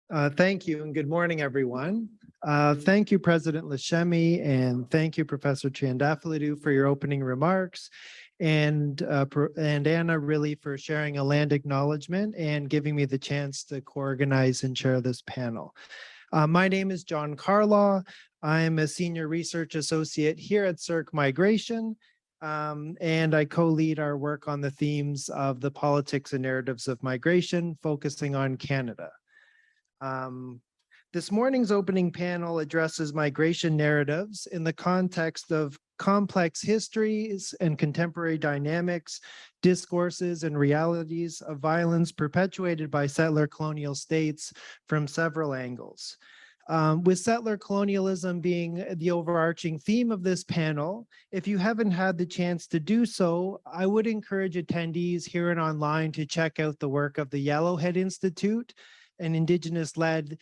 Thank you and good morning, everyone. Thank you, President Lashemi, and thank you, Professor Triandafilidou, for your opening remarks, and Anna, really, for sharing a land acknowledgement and giving me the chance to co-organize and chair this panel. My name is John Carlaw. I'm a senior research associate here at CERC Migration, and I co-lead our work on the themes of the politics and narratives of migration, focusing on Canada. This morning's opening panel addresses migration narratives in the context of complex histories and contemporary dynamics, discourses, and realities of violence perpetuated by settler colonial states from several angles. With settler colonialism being the overarching theme of this panel, if you haven't had the chance to do so, I would encourage attendees here and online to check out the work of the Yellowhead Institute, an Indigenous-led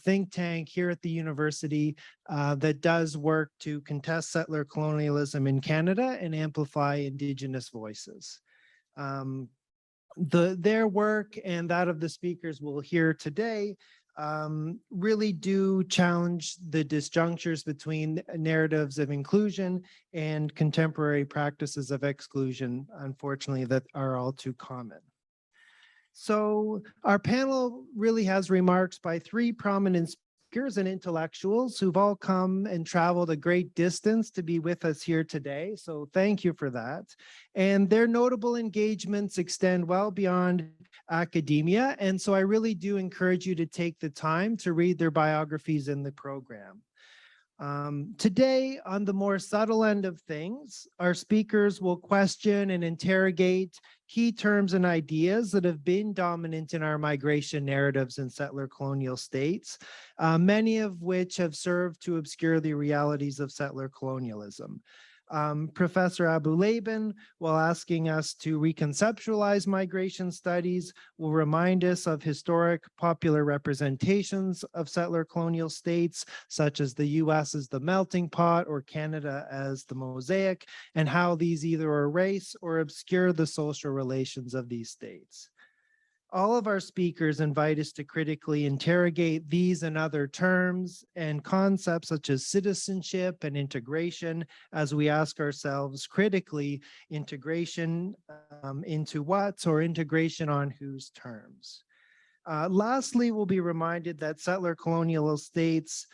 think tank here at the university that does work to contest settler colonialism in Canada and amplify Indigenous voices. Their work and that of the speakers we'll hear today really do challenge the disjunctures between narratives of inclusion and contemporary practices of exclusion, unfortunately, that are all too common. So our panel really has remarks by three prominent speakers and intellectuals who've all come and traveled a great distance to be with us here today. So thank you for that. And their notable engagements extend well beyond academia. And so I really do encourage you to take the time to read their biographies in the program. Today, on the more subtle end of things, our speakers will question and interrogate key terms and ideas that have been dominant in our migration narratives in settler colonial states, many of which have served to obscure the realities of settler colonialism. Professor Abu-Laban, while asking us to reconceptualize migration studies, will remind us of historic popular representations of settler colonial states, such as the US as the melting pot or Canada as the mosaic, and how these either erase or obscure the social relations of these states. All of our speakers invite us to critically interrogate these and other terms and concepts such as citizenship and integration as we ask ourselves critically, integration into what or integration on whose terms. Lastly, we'll be reminded that settler colonial states,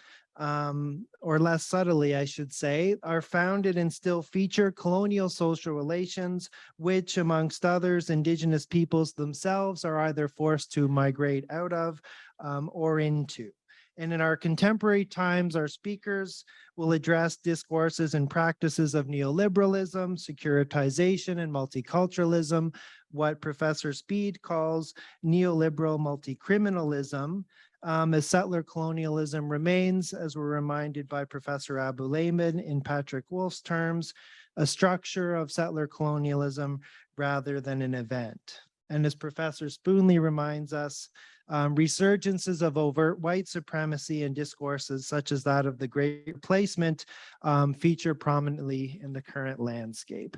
or less subtly, I should say, are founded and still feature colonial social relations, which amongst others, Indigenous peoples themselves are either forced to migrate out of or into. And in our contemporary times, our speakers will address discourses and practices of neoliberalism, securitization, and multiculturalism, what Professor Speed calls neoliberal multicriminalism, as settler colonialism remains, as we're reminded by Professor Abu-Laban in Patrick Wolf's terms, a structure of settler colonialism rather than an event. And as Professor Spoonley reminds us, resurgences of overt white supremacy and discourses such as that of the Great Replacement feature prominently in the current landscape.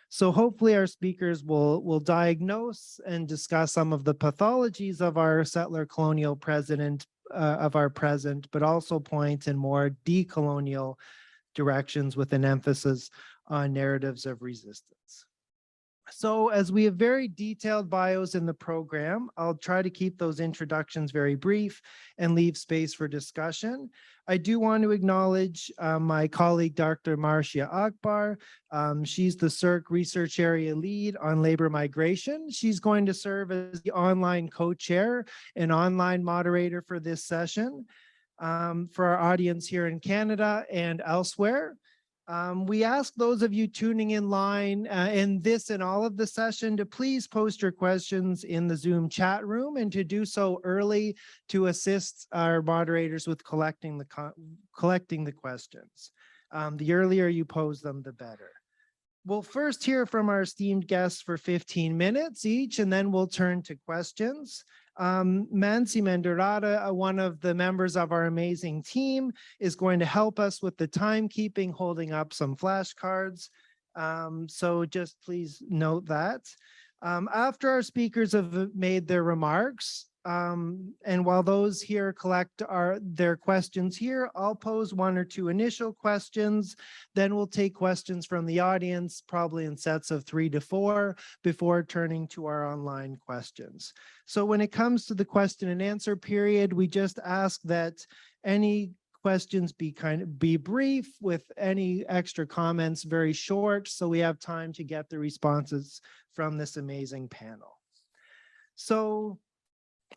So hopefully our speakers will diagnose and discuss some of the pathologies of our settler colonial present, but also point in more decolonial directions with an emphasis on narratives of resistance. So as we have very detailed bios in the program, I'll try to keep those introductions very brief and leave space for discussion. I do want to acknowledge my colleague, Dr. Marcia Akbar. She's the CERC Research Area Lead on Labor Migration. She's going to serve as the online co-chair and online moderator for this session for our audience here in Canada and elsewhere. We ask those of you tuning in line in this and all of the session to please post your questions in the Zoom chat room and to do so early to assist our moderators with collecting the questions. The earlier you pose them, the better. We'll first hear from our esteemed guests for 15 minutes each, and then we'll turn to questions. Massey Mendurata, one of the members of our amazing team, is going to help us with the timekeeping, holding up some flashcards. So just please note that. After our speakers have made their remarks, And while those here collect their questions here, I'll pose one or two initial questions. Then we'll take questions from the audience, probably in sets of 3 to 4, before turning to our online questions. So when it comes to the question and answer period, we just ask that any questions be brief, with any extra comments very short, so we have time to get the responses from this amazing panel. So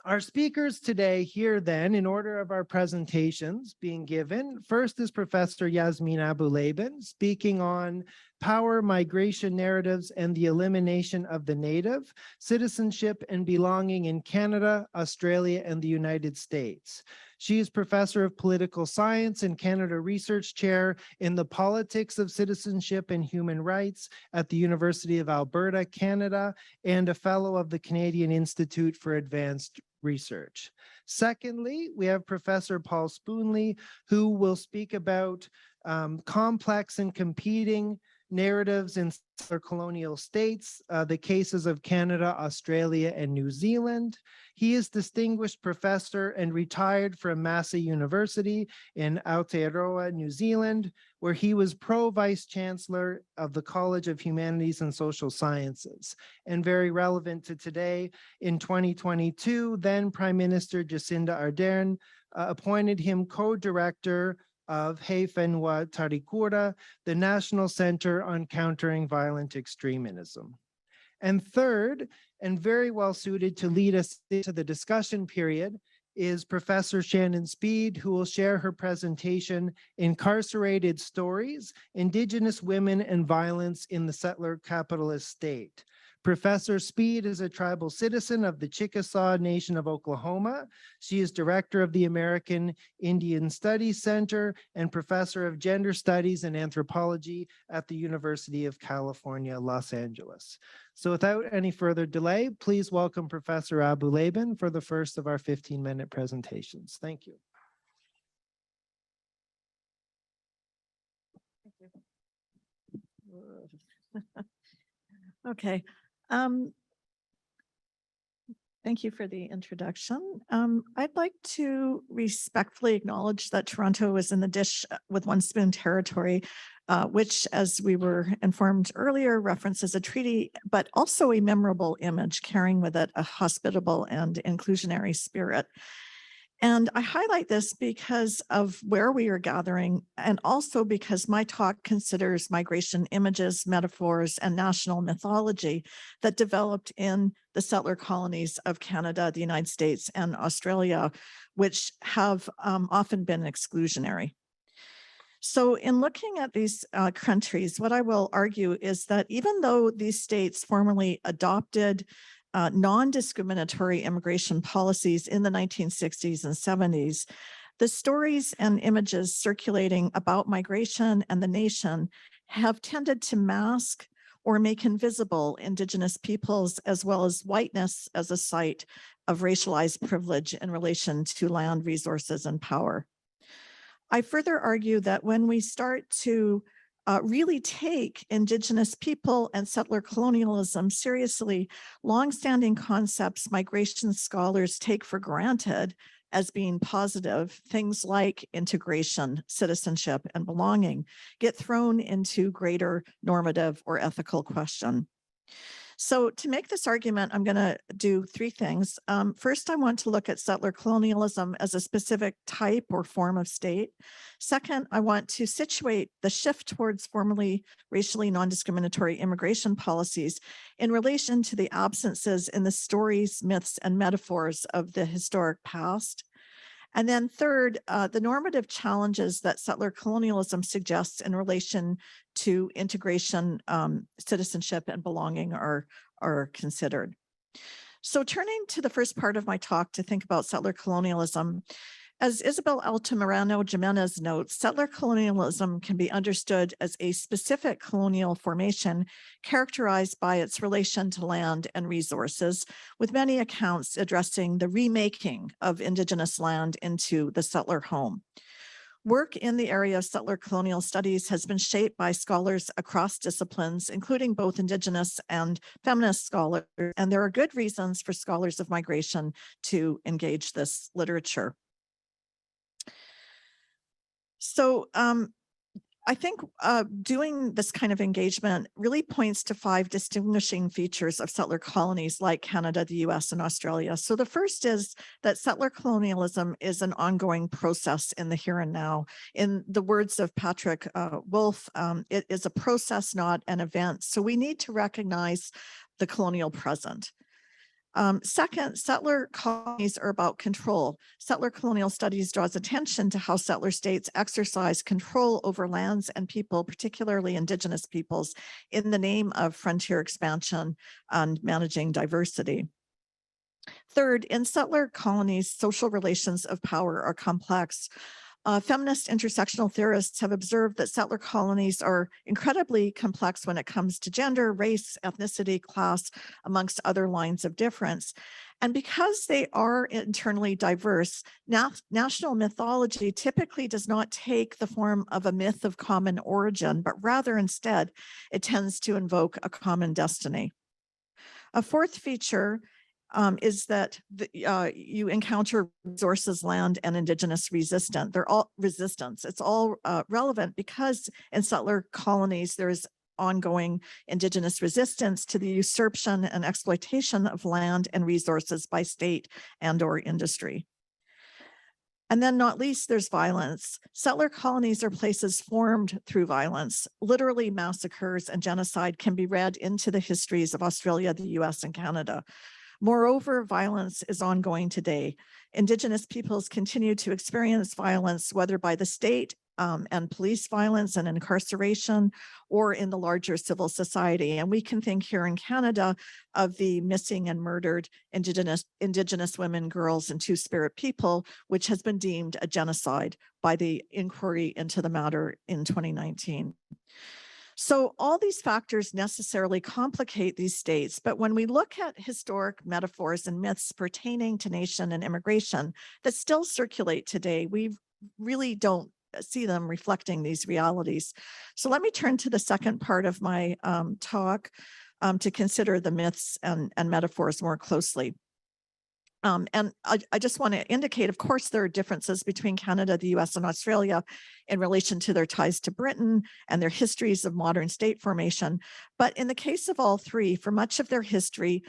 our speakers today here then, in order of our presentations being given, first is Professor Yasmeen Abu-Laban, speaking on power, migration narratives, and the elimination of the native, citizenship and belonging in Canada, Australia, and the United States. She is Professor of Political Science and Canada Research Chair in the Politics of Citizenship and Human Rights at the University of Alberta, Canada, and a Fellow of the Canadian Institute for Advanced Research. Secondly, we have Professor Paul Spoonley, who will speak about complex and competing narratives in colonial states, the cases of Canada, Australia, and New Zealand. He is Distinguished Professor and retired from Massey University in Aotearoa, New Zealand, where he was Pro-Vice Chancellor of the College of Humanities and Social Sciences. And very relevant to today, in 2022, then Prime Minister Jacinda Ardern appointed him co-director of Hei Whenua Tarikura, the National Center on Countering Violent Extremism. And third, and very well suited to lead us into the discussion period, is Professor Shannon Speed, who will share her presentation, Incarcerated Stories, Indigenous Women and Violence in the Settler Capitalist State. Professor Speed is a tribal citizen of the Chickasaw Nation of Oklahoma. She is director of the American Indian Studies Center and professor of gender studies and anthropology at the University of California, Los Angeles. So without any further delay, please welcome Professor Abu-Laban for the first of our 15-minute presentations. Thank you. Okay. Thank you for the introduction. I'd like to respectfully acknowledge that Toronto is in the dish with one spoon territory, which, as we were informed earlier, references a treaty, but also a memorable image carrying with it a hospitable and inclusionary spirit. And I highlight this because of where we are gathering, and also because my talk considers migration images, metaphors, and national mythology that developed in the settler colonies of Canada, the United States, and Australia, which have often been exclusionary. So in looking at these countries, what I will argue is that even though these states formerly adopted non-discriminatory immigration policies in the 1960s and 70s, the stories and images circulating about migration and the nation have tended to mask or make invisible Indigenous peoples, as well as whiteness as a site of racialized privilege in relation to land, resources, and power. I further argue that when we start to really take Indigenous people and settler colonialism seriously, longstanding concepts migration scholars take for granted as being positive, things like integration, citizenship, and belonging, get thrown into greater normative or ethical question. So to make this argument, I'm going to do 3 things. First, I want to look at settler colonialism as a specific type or form of state. Second, I want to situate the shift towards formerly racially non-discriminatory immigration policies in relation to the absences in the stories, myths, and metaphors of the historic past. And then third, the normative challenges that settler colonialism suggests in relation to integration, citizenship, and belonging are considered. So turning to the first part of my talk to think about settler colonialism, as Isabel Altamirano Jimenez notes, settler colonialism can be understood as a specific colonial formation characterized by its relation to land and resources, with many accounts addressing the remaking of Indigenous land into the settler home. Work in the area of settler colonial studies has been shaped by scholars across disciplines, including both Indigenous and feminist scholars, and there are good reasons for scholars of migration to engage this literature. So I think doing this kind of engagement really points to 5 distinguishing features of settler colonies like Canada, the US, and Australia. So the first is that settler colonialism is an ongoing process in the here and now. In the words of Patrick Wolf, it is a process, not an event. So we need to recognize the colonial present. Second, settler colonies are about control. Settler colonial studies draws attention to how settler states exercise control over lands and people, particularly Indigenous peoples, in the name of frontier expansion and managing diversity. Third, in settler colonies, social relations of power are complex. Feminist intersectional theorists have observed that settler colonies are incredibly complex when it comes to gender, race, ethnicity, class, amongst other lines of difference. And because they are internally diverse, national mythology typically does not take the form of a myth of common origin, but rather instead, it tends to invoke a common destiny. A fourth feature is that you encounter resources, land, and Indigenous resistance. They're all resistance. It's all relevant because in settler colonies, there's ongoing Indigenous resistance to the usurpation and exploitation of land and resources by state and or industry. And then not least, there's violence. Settler colonies are places formed through violence. Literally, massacres and genocide can be read into the histories of Australia, the US, and Canada. Moreover, violence is ongoing today. Indigenous peoples continue to experience violence, whether by the state and police violence and incarceration, or in the larger civil society. And we can think here in Canada of the missing and murdered Indigenous women, girls, and Two-Spirit people, which has been deemed a genocide by the inquiry into the matter in 2019. So all these factors necessarily complicate these states, but when we look at historic metaphors and myths pertaining to nation and immigration that still circulate today, we really don't see them reflecting these realities. So let me turn to the second part of my talk to consider the myths and metaphors more closely. And I just want to indicate, of course, there are differences between Canada, the US, and Australia in relation to their ties to Britain and their histories of modern state formation. But in the case of all three, for much of their history,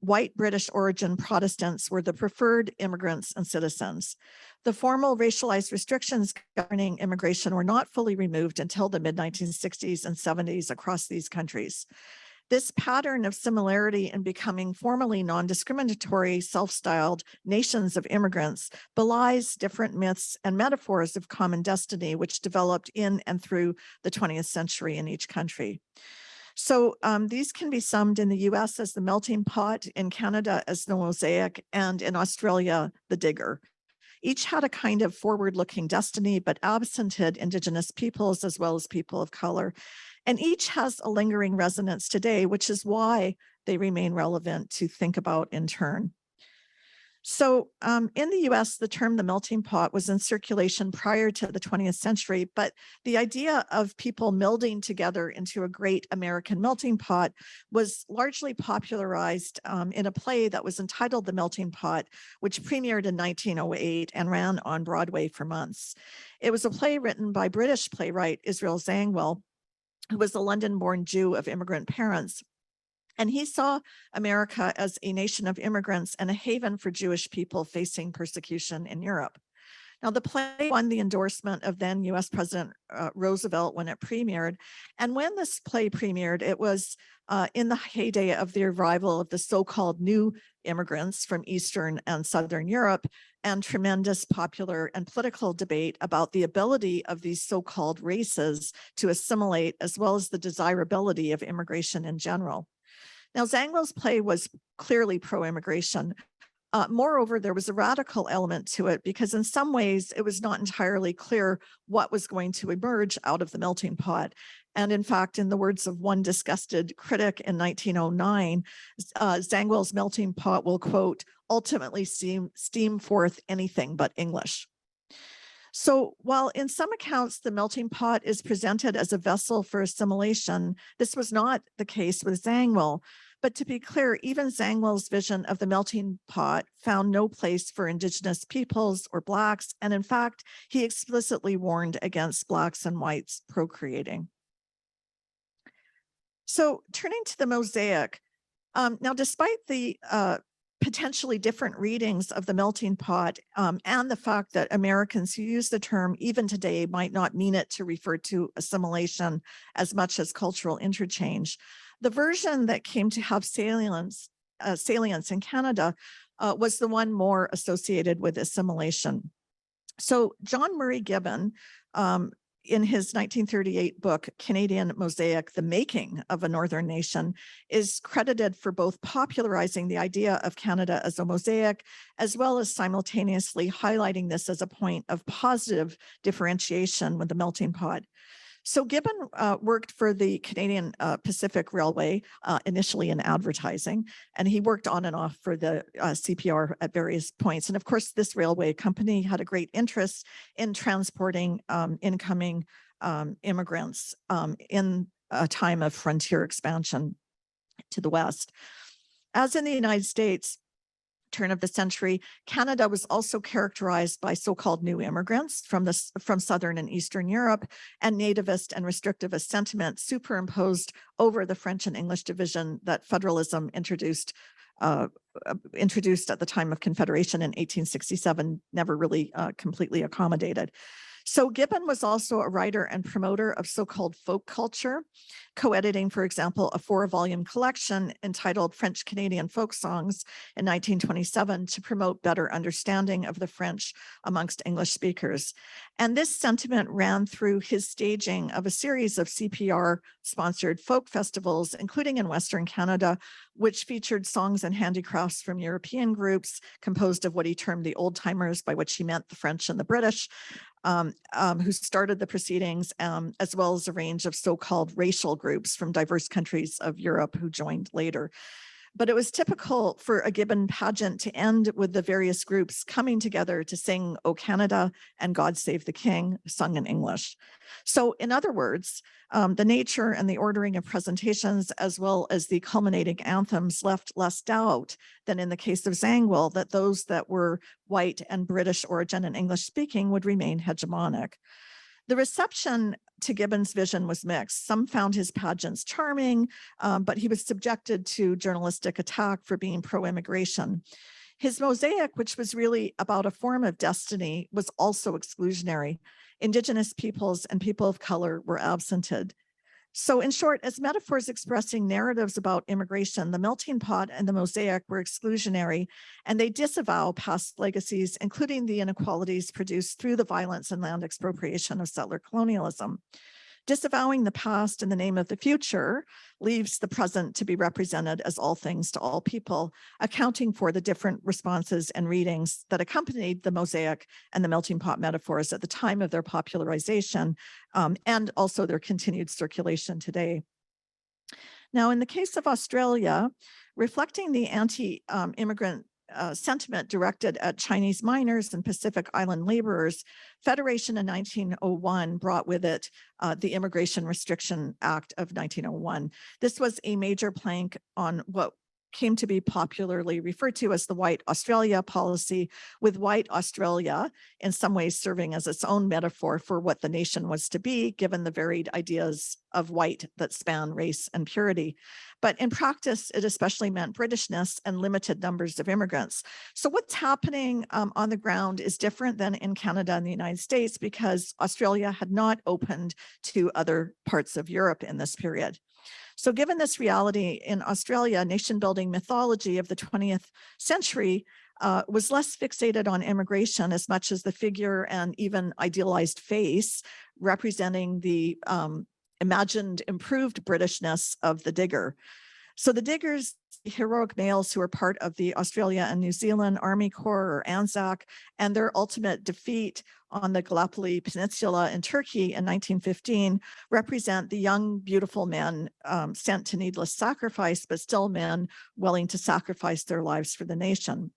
white British origin Protestants were the preferred immigrants and citizens. The formal racialized restrictions governing immigration were not fully removed until the mid-1960s and 70s across these countries. This pattern of similarity in becoming formally non-discriminatory, self-styled nations of immigrants belies different myths and metaphors of common destiny, which developed in and through the 20th century in each country. So these can be summed in the US as the melting pot, in Canada as the mosaic, and in Australia, the digger. Each had a kind of forward-looking destiny, but absented Indigenous peoples as well as people of color. And each has a lingering resonance today, which is why they remain relevant to think about in turn. So in the US, the term the melting pot was in circulation prior to the 20th century, but the idea of people melding together into a great American melting pot was largely popularized in a play that was entitled The Melting Pot, which premiered in 1908 and ran on Broadway for months. It was a play written by British playwright Israel Zangwill, who was a London-born Jew of immigrant parents. And he saw America as a nation of immigrants and a haven for Jewish people facing persecution in Europe. Now, the play won the endorsement of then US President Roosevelt when it premiered. And when this play premiered, it was in the heyday of the arrival of the so-called new immigrants from Eastern and Southern Europe, and tremendous popular and political debate about the ability of these so-called races to assimilate, as well as the desirability of immigration in general. Now, Zangwill's play was clearly pro-immigration. Moreover, there was a radical element to it because in some ways it was not entirely clear what was going to emerge out of the melting pot. And in fact, in the words of one disgusted critic in 1909, Zangwill's melting pot will, quote, ultimately steam forth anything but English. So while in some accounts the melting pot is presented as a vessel for assimilation, this was not the case with Zangwill. But to be clear, even Zangwill's vision of the melting pot found no place for Indigenous peoples or Blacks. And in fact, he explicitly warned against Blacks and whites procreating. So turning to the mosaic, now despite the potentially different readings of the melting pot and the fact that Americans who use the term even today might not mean it to refer to assimilation as much as cultural interchange, the version that came to have salience in Canada was the one more associated with assimilation. So John Murray Gibbon, in his 1938 book, Canadian Mosaic, The Making of a Northern Nation, is credited for both popularizing the idea of Canada as a mosaic, as well as simultaneously highlighting this as a point of positive differentiation with the melting pot. So Gibbon worked for the Canadian Pacific Railway, initially in advertising, and he worked on and off for the CPR at various points. And of course, this railway company had a great interest in transporting incoming immigrants in a time of frontier expansion to the West. As in the United States, turn of the century, Canada was also characterized by so-called new immigrants from Southern and Eastern Europe, and nativist and restrictivist sentiments superimposed over the French and English division that federalism introduced at the time of Confederation in 1867, never really completely accommodated. So Gibbon was also a writer and promoter of so-called folk culture, co-editing, for example, a 4-volume collection entitled French Canadian Folk Songs in 1927 to promote better understanding of the French amongst English speakers. And this sentiment ran through his staging of a series of CPR-sponsored folk festivals, including in Western Canada, which featured songs and handicrafts from European groups composed of what he termed the old timers, by which he meant the French and the British, who started the proceedings, as well as a range of so-called racial groups from diverse countries of Europe who joined later. But it was typical for a Gibbon pageant to end with the various groups coming together to sing "O Canada" and "God Save the King," sung in English. So in other words, the nature and the ordering of presentations, as well as the culminating anthems, left less doubt than in the case of Zangwill that those that were white and British origin and English speaking would remain hegemonic. The reception to Gibbon's vision was mixed. Some found his pageants charming, but he was subjected to journalistic attack for being pro-immigration. His mosaic, which was really about a form of destiny, was also exclusionary. Indigenous peoples and people of color were absented. So in short, as metaphors expressing narratives about immigration, the melting pot and the mosaic were exclusionary, and they disavow past legacies, including the inequalities produced through the violence and land expropriation of settler colonialism. Disavowing the past in the name of the future leaves the present to be represented as all things to all people, accounting for the different responses and readings that accompanied the mosaic and the melting pot metaphors at the time of their popularization, and also their continued circulation today. Now, in the case of Australia, reflecting the anti-immigrant sentiment directed at Chinese miners and Pacific Island laborers, Federation in 1901 brought with it the Immigration Restriction Act of 1901. This was a major plank on what came to be popularly referred to as the White Australia policy, with White Australia in some ways serving as its own metaphor for what the nation was to be, given the varied ideas of white that span race and purity. But in practice, it especially meant Britishness and limited numbers of immigrants. So what's happening on the ground is different than in Canada and the United States, because Australia had not opened to other parts of Europe in this period. So given this reality in Australia, nation-building mythology of the 20th century was less fixated on immigration as much as the figure and even idealized face representing the imagined improved Britishness of the digger. So the diggers, heroic males who were part of the Australia and New Zealand Army Corps, or ANZAC, and their ultimate defeat on the Gallipoli Peninsula in Turkey in 1915, represent the young, beautiful men sent to needless sacrifice, but still men willing to sacrifice their lives for the nation.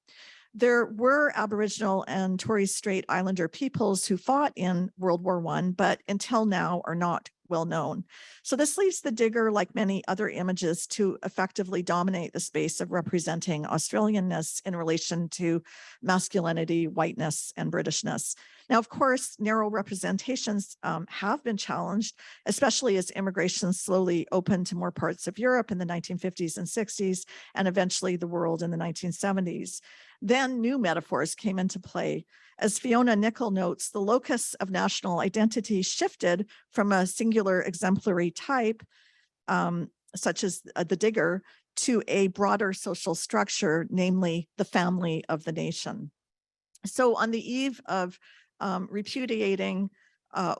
There were Aboriginal and Torres Strait Islander peoples who fought in World War I, but until now are not well known. So this leaves the digger, like many other images, to effectively dominate the space of representing Australianness in relation to masculinity, whiteness, and Britishness. Now, of course, narrow representations have been challenged, especially as immigration slowly opened to more parts of Europe in the 1950s and 60s, and eventually the world in the 1970s. Then new metaphors came into play. As Fiona Nicol notes, the locus of national identity shifted from a singular exemplary type, such as the digger, to a broader social structure, namely the family of the nation. So on the eve of repudiating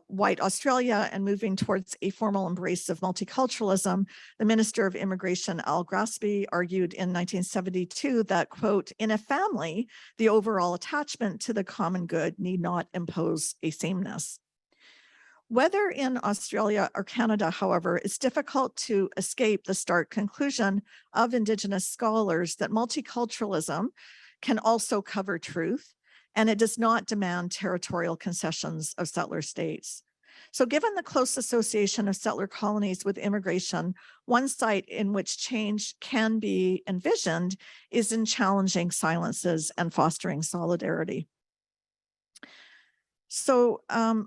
white Australia and moving towards a formal embrace of multiculturalism, the Minister of Immigration, Al Grassby, argued in 1972 that, quote, in a family, the overall attachment to the common good need not impose a sameness. Whether in Australia or Canada, however, it's difficult to escape the stark conclusion of Indigenous scholars that multiculturalism can also cover truth, and it does not demand territorial concessions of settler states. So given the close association of settler colonies with immigration, one site in which change can be envisioned is in challenging silences and fostering solidarity. So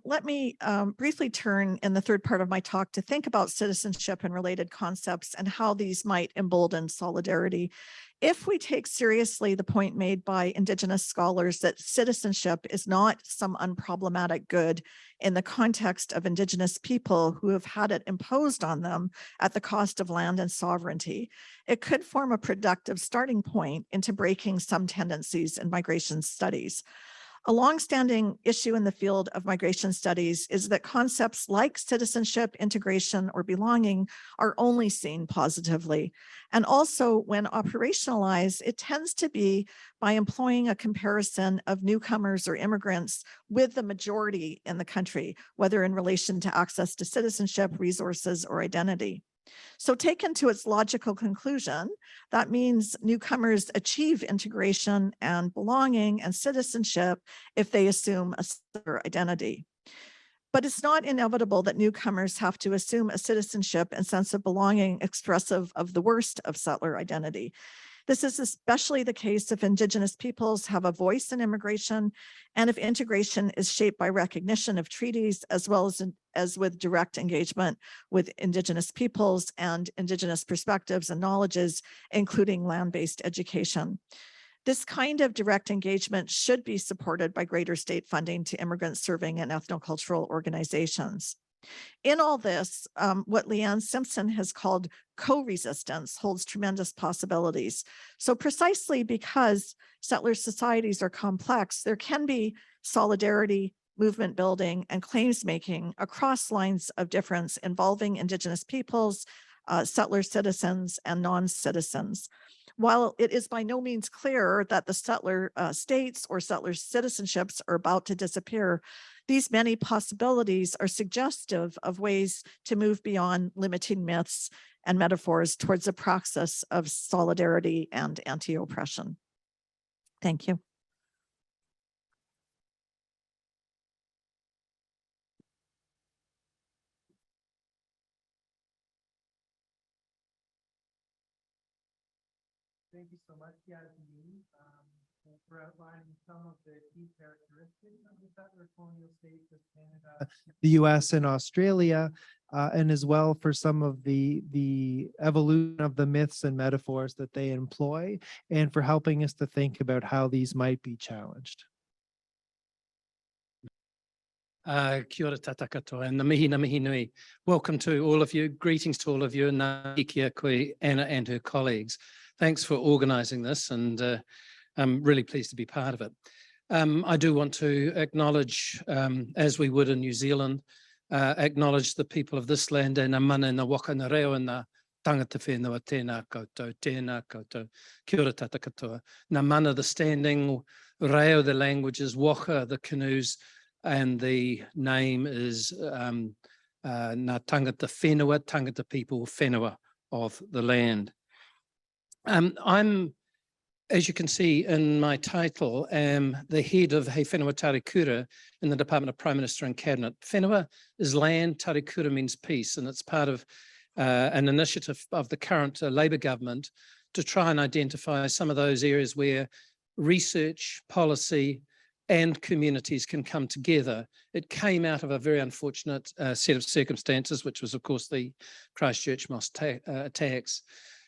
let me briefly turn in the third part of my talk to think about citizenship and related concepts and how these might embolden solidarity. If we take seriously the point made by Indigenous scholars that citizenship is not some unproblematic good in the context of Indigenous people who have had it imposed on them at the cost of land and sovereignty, it could form a productive starting point into breaking some tendencies in migration studies. A longstanding issue in the field of migration studies is that concepts like citizenship, integration, or belonging are only seen positively. And also, when operationalized, it tends to be by employing a comparison of newcomers or immigrants with the majority in the country, whether in relation to access to citizenship, resources, or identity. So taken to its logical conclusion, that means newcomers achieve integration and belonging and citizenship if they assume a settler identity. But it's not inevitable that newcomers have to assume a citizenship and sense of belonging expressive of the worst of settler identity. This is especially the case if Indigenous peoples have a voice in immigration and if integration is shaped by recognition of treaties as well as with direct engagement with Indigenous peoples and Indigenous perspectives and knowledges, including land-based education. This kind of direct engagement should be supported by greater state funding to immigrants serving in ethnocultural organizations. In all this, what Leanne Simpson has called co-resistance holds tremendous possibilities. So precisely because settler societies are complex, there can be solidarity, movement building, and claims making across lines of difference involving Indigenous peoples, settler citizens, and non-citizens. While it is by no means clear that the settler states or settler citizenships are about to disappear, these many possibilities are suggestive of ways to move beyond limiting myths and metaphors towards a praxis of solidarity and anti-oppression. Thank you. Thank you so much, Yasmeen, for outlining some of the key characteristics of the settler colonial states of Canada, the US, and Australia, and as well for some of the evolution of the myths and metaphors that they employ, and for helping us to think about how these might be challenged. Kia ora tata katoa and mihi nui. Welcome to all of you. Greetings to all of you and kia koe Anna and her colleagues. Thanks for organising this, and I'm really pleased to be part of it. I do want to acknowledge, as we would in New Zealand, acknowledge the people of this land and mana na waka na reo and na tangata whenua tēnā koutou, kia ora tata katoa. Na mana the standing, reo the languages, waka the canoes, and the name is na tangata whenua, tangata people whenua of the land. I'm As you can see in my title, am the head of He Whenua Tarikura in the Department of Prime Minister and Cabinet. Whenua is land, Tarikura means peace, and it's part of an initiative of the current Labour government to try and identify some of those areas where research, policy, and communities can come together. It came out of a very unfortunate set of circumstances, which was, of course, the Christchurch mosque attacks.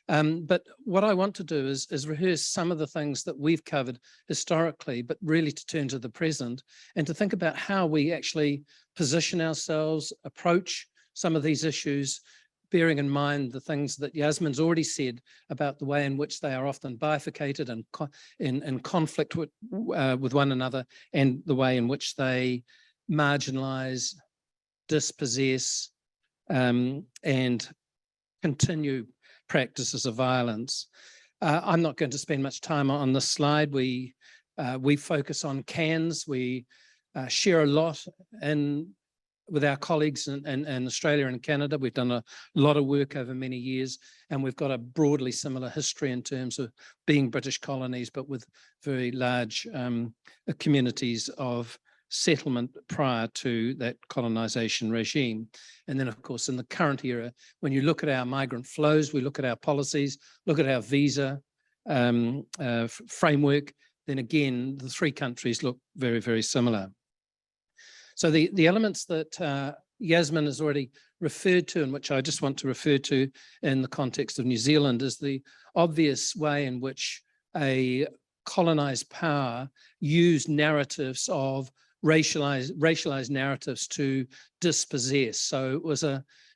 But what I want to do is rehearse some of the things that we've covered historically, but really to turn to the present and to think about how we actually position ourselves, approach some of these issues, bearing in mind the things that Yasmeen's already said about the way in which they are often bifurcated and in conflict with one another, and the way in which they marginalize, dispossess, and continue practices of violence. I'm not going to spend much time on this slide. We focus on CANZ. We share a lot with our colleagues in Australia and Canada. We've done a lot of work over many years, and we've got a broadly similar history in terms of being British colonies, but with very large communities of settlement prior to that colonisation regime. And then, of course, in the current era, when you look at our migrant flows, we look at our policies, look at our visa framework, then again, the three countries look very, very similar. So the elements that Yasmeen has already referred to, and which I just want to refer to in the context of New Zealand, is the obvious way in which a colonised power used narratives of racialized narratives to dispossess. So it was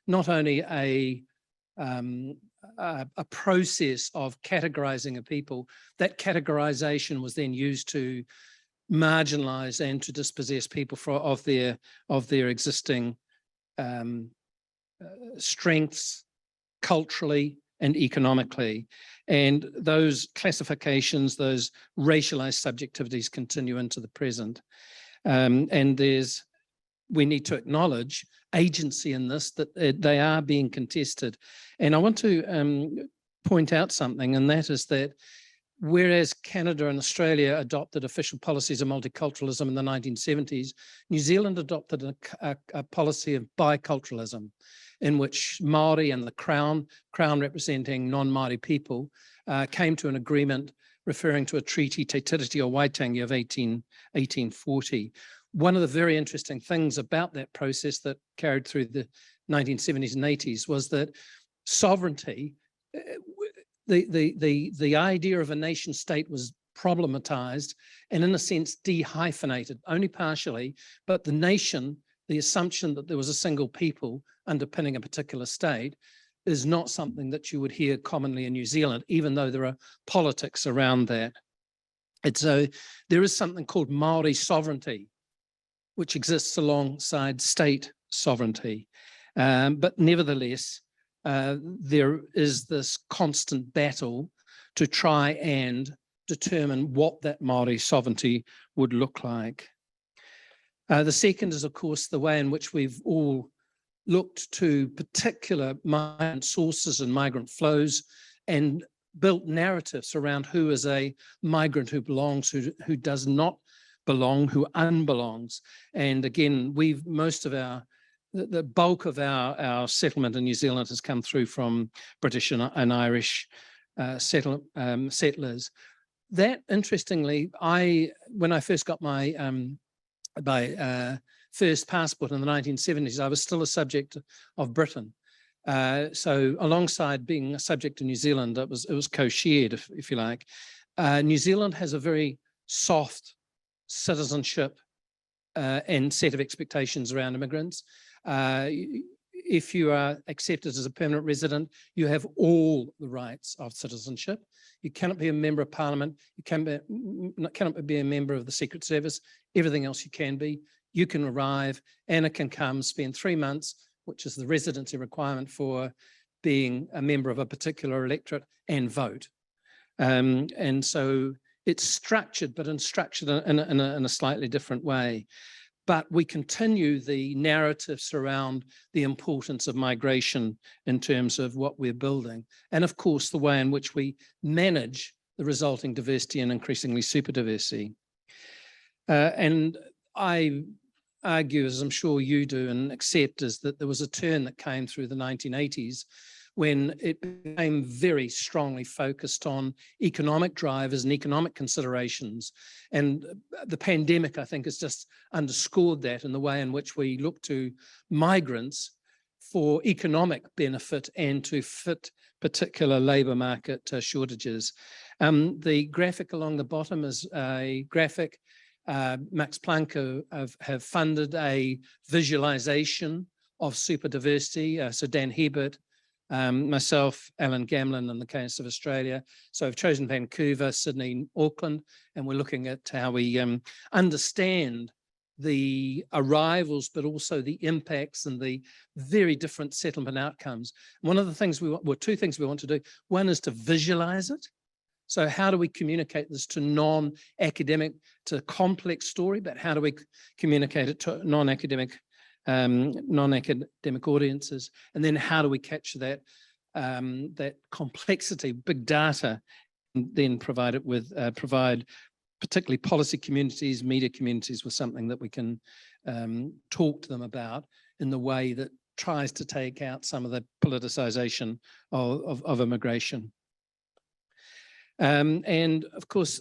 not only a process of categorizing a people, that categorization was then used to marginalize and to dispossess people of their existing strengths culturally and economically. And those classifications, those racialized subjectivities continue into the present. And we need to acknowledge agency in this, that they are being contested. And I want to point out something, and that is that whereas Canada and Australia adopted official policies of multiculturalism in the 1970s, New Zealand adopted a policy of biculturalism, in which Māori and the Crown representing non-Māori people, came to an agreement referring to a treaty, Te Tiriti o Waitangi of 1840. One of the very interesting things about that process that carried through the 1970s and 80s was that sovereignty, the idea of a nation state was problematized and in a sense dehyphenated, only partially, but the nation, the assumption that there was a single people underpinning a particular state, is not something that you would hear commonly in New Zealand, even though there are politics around that. And so there is something called Māori sovereignty, which exists alongside state sovereignty. But nevertheless, there is this constant battle to try and determine what that Māori sovereignty would look like. The second is, of course, the way in which we've all looked to particular migrant sources and migrant flows and built narratives around who is a migrant who belongs, who does not belong, who unbelongs. And again, the bulk of our settlement in New Zealand has come through from British and Irish settlers. That, interestingly, when I first got my first passport in the 1970s, I was still a subject of Britain. So alongside being a subject of New Zealand, it was co-shared, if you like. New Zealand has a very soft citizenship and set of expectations around immigrants. If you are accepted as a permanent resident, you have all the rights of citizenship. You cannot be a member of parliament. You cannot be a member of the Secret Service. Everything else you can be. You can arrive, Anna can come, spend 3 months, which is the residency requirement for being a member of a particular electorate, and vote. And so it's structured, but structured in a slightly different way. But we continue the narratives around the importance of migration in terms of what we're building. And of course, the way in which we manage the resulting diversity and increasingly super diversity. And I argue, as I'm sure you do and accept, is that there was a turn that came through the 1980s when it became very strongly focused on economic drivers and economic considerations. And the pandemic, I think, has just underscored that in the way in which we look to migrants for economic benefit and to fit particular labour market shortages. The graphic along the bottom is a graphic. Max Planck have funded a visualization of super diversity. So Dan Hebert, myself, Alan Gamlin, and the CANZ of Australia. So I've chosen Vancouver, Sydney, Auckland, and we're looking at how we understand the arrivals, but also the impacts and the very different settlement outcomes. One of the things two things we want to do. One is to visualize it. So how do we communicate this to non-academic, to complex story, but how do we communicate it to non-academic audiences? And then how do we capture that, that complexity, big data, and then provide it with, provide particularly policy communities, media communities with something that we can talk to them about in the way that tries to take out some of the politicization of immigration. And of course,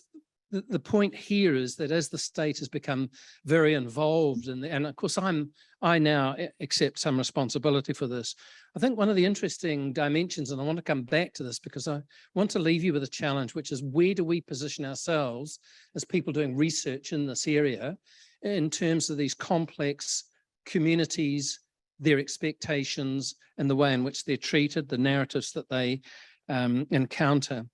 the point here is that as the state has become very involved in and of course I now accept some responsibility for this. I think one of the interesting dimensions, and I want to come back to this because I want to leave you with a challenge, which is where do we position ourselves as people doing research in this area in terms of these complex communities, their expectations, and the way in which they're treated, the narratives that they encounter.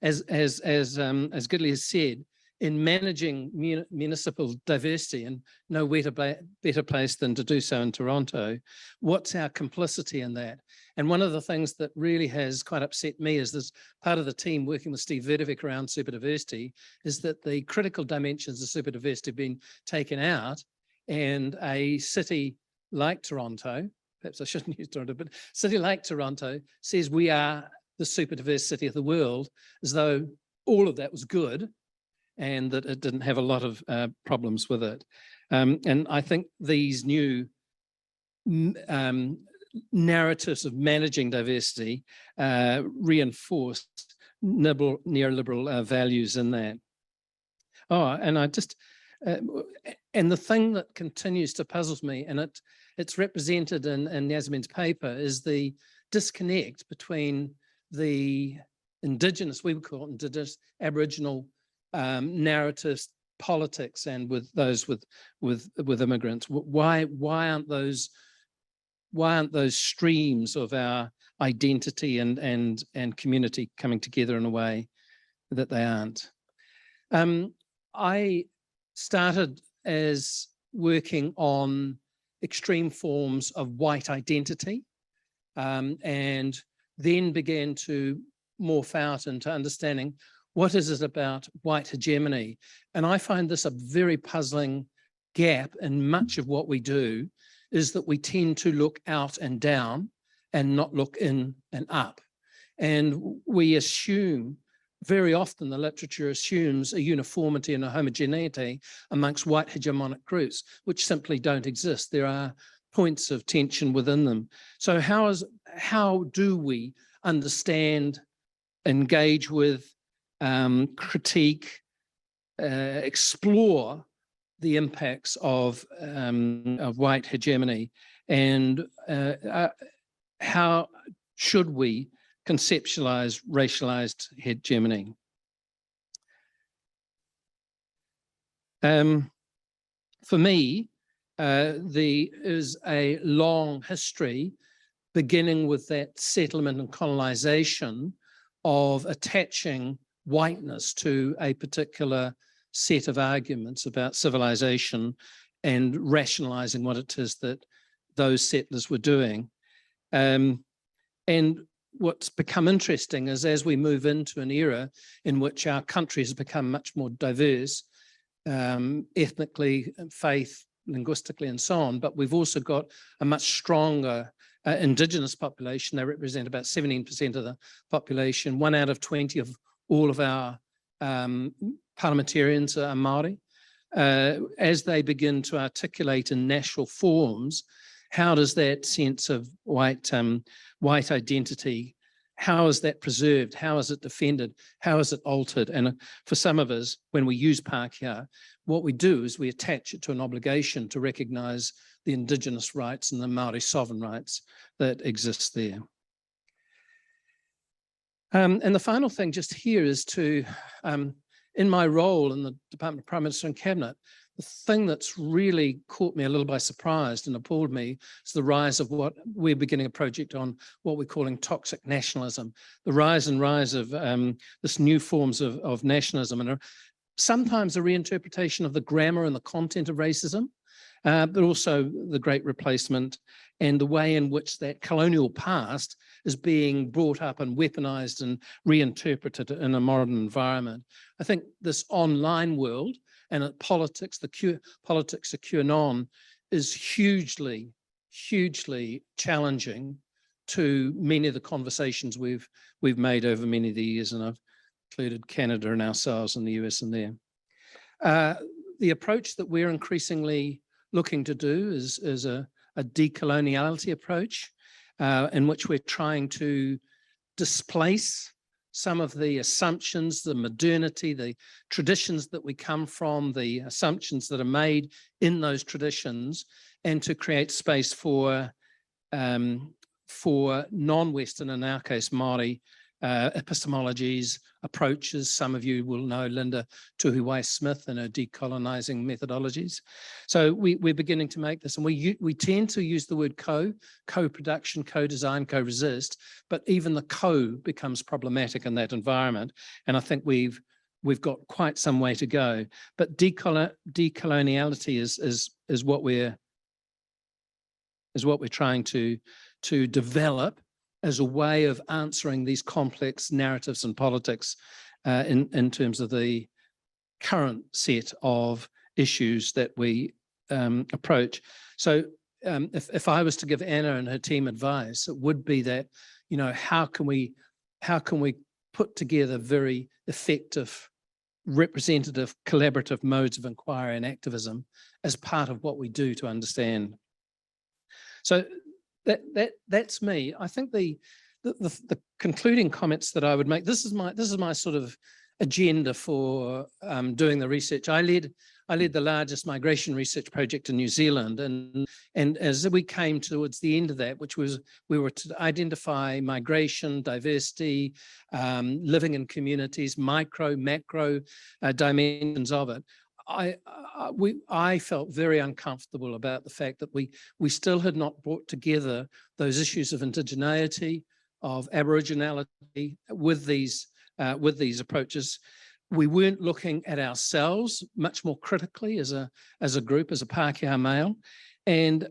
As Gidley has said, in managing municipal diversity, and no better place than to do so in Toronto, what's our complicity in that? And one of the things that really has quite upset me is this part of the team working with Steve Verdevick around super diversity is that the critical dimensions of super diversity have been taken out, and a city like Toronto, perhaps I shouldn't use Toronto, but a city like Toronto says we are the super diverse city of the world, as though all of that was good and that it didn't have a lot of problems with it. And I think these new narratives of managing diversity reinforce neoliberal values in that. Oh, and I just, and the thing that continues to puzzle me, and it's represented in Yasmeen's paper, is the disconnect between the Indigenous, we would call it Indigenous, Aboriginal narratives, politics, and with those with immigrants. Why aren't those streams of our identity and community coming together in a way that they aren't? I started as working on extreme forms of white identity, and then began to morph out into understanding what is it about white hegemony. And I find this a very puzzling gap in much of what we do, is that we tend to look out and down and not look in and up. And we assume, very often the literature assumes a uniformity and a homogeneity amongst white hegemonic groups, which simply don't exist. There are points of tension within them. So how do we understand, engage with, critique, explore the impacts of white hegemony, and how should we conceptualize racialized hegemony? For me, there is a long history beginning with that settlement and colonization of attaching whiteness to a particular set of arguments about civilization and rationalizing what it is that those settlers were doing. And what's become interesting is as we move into an era in which our country has become much more diverse, ethnically, faith, linguistically, and so on, but we've also got a much stronger Indigenous population. They represent about 17% of the population. 1 out of 20 of all of our parliamentarians are Māori. As they begin to articulate in national forms, how does that sense of white identity, how is that preserved? How is it defended? How is it altered? And for some of us, when we use Pākehā, what we do is we attach it to an obligation to recognise the Indigenous rights and the Māori sovereign rights that exist there. And the final thing just here is to, in my role in the Department of Prime Minister and Cabinet, the thing that's really caught me a little by surprise and appalled me is the rise of what we're beginning a project on, what we're calling toxic nationalism, the rise of this new forms of nationalism, and sometimes a reinterpretation of the grammar and the content of racism, but also the great replacement and the way in which that colonial past is being brought up and weaponized and reinterpreted in a modern environment. I think this online world and politics, politics of QAnon is hugely, hugely challenging to many of the conversations we've made over many of the years, and I've included Canada and ourselves and the US in there. The approach that we're increasingly looking to do is a decoloniality approach in which we're trying to displace some of the assumptions, the modernity, the traditions that we come from, the assumptions that are made in those traditions, and to create space for non-Western, in our case, Māori, epistemologies, approaches. Some of you will know Linda Tuhiwai-Smith and her decolonizing methodologies. So we're beginning to make this, and we tend to use the word co-production, co-design, co-resist, but even the co becomes problematic in that environment. And I think we've got quite some way to go. But decoloniality is what we're trying to develop as a way of answering these complex narratives and politics in terms of the current set of issues that we approach. So if I was to give Anna and her team advice, it would be that, you know, how can we put together very effective, representative, collaborative modes of inquiry and activism as part of what we do to understand. So that's me. I think the concluding comments that I would make, this is my sort of agenda for doing the research. I led the largest migration research project in New Zealand, and as we came towards the end of that, which was we were to identify migration, diversity, living in communities, micro, macro dimensions of it. I felt very uncomfortable about the fact that we still had not brought together those issues of indigeneity, of Aboriginality with these approaches. We weren't looking at ourselves much more critically as a group, as a Pākehā male, and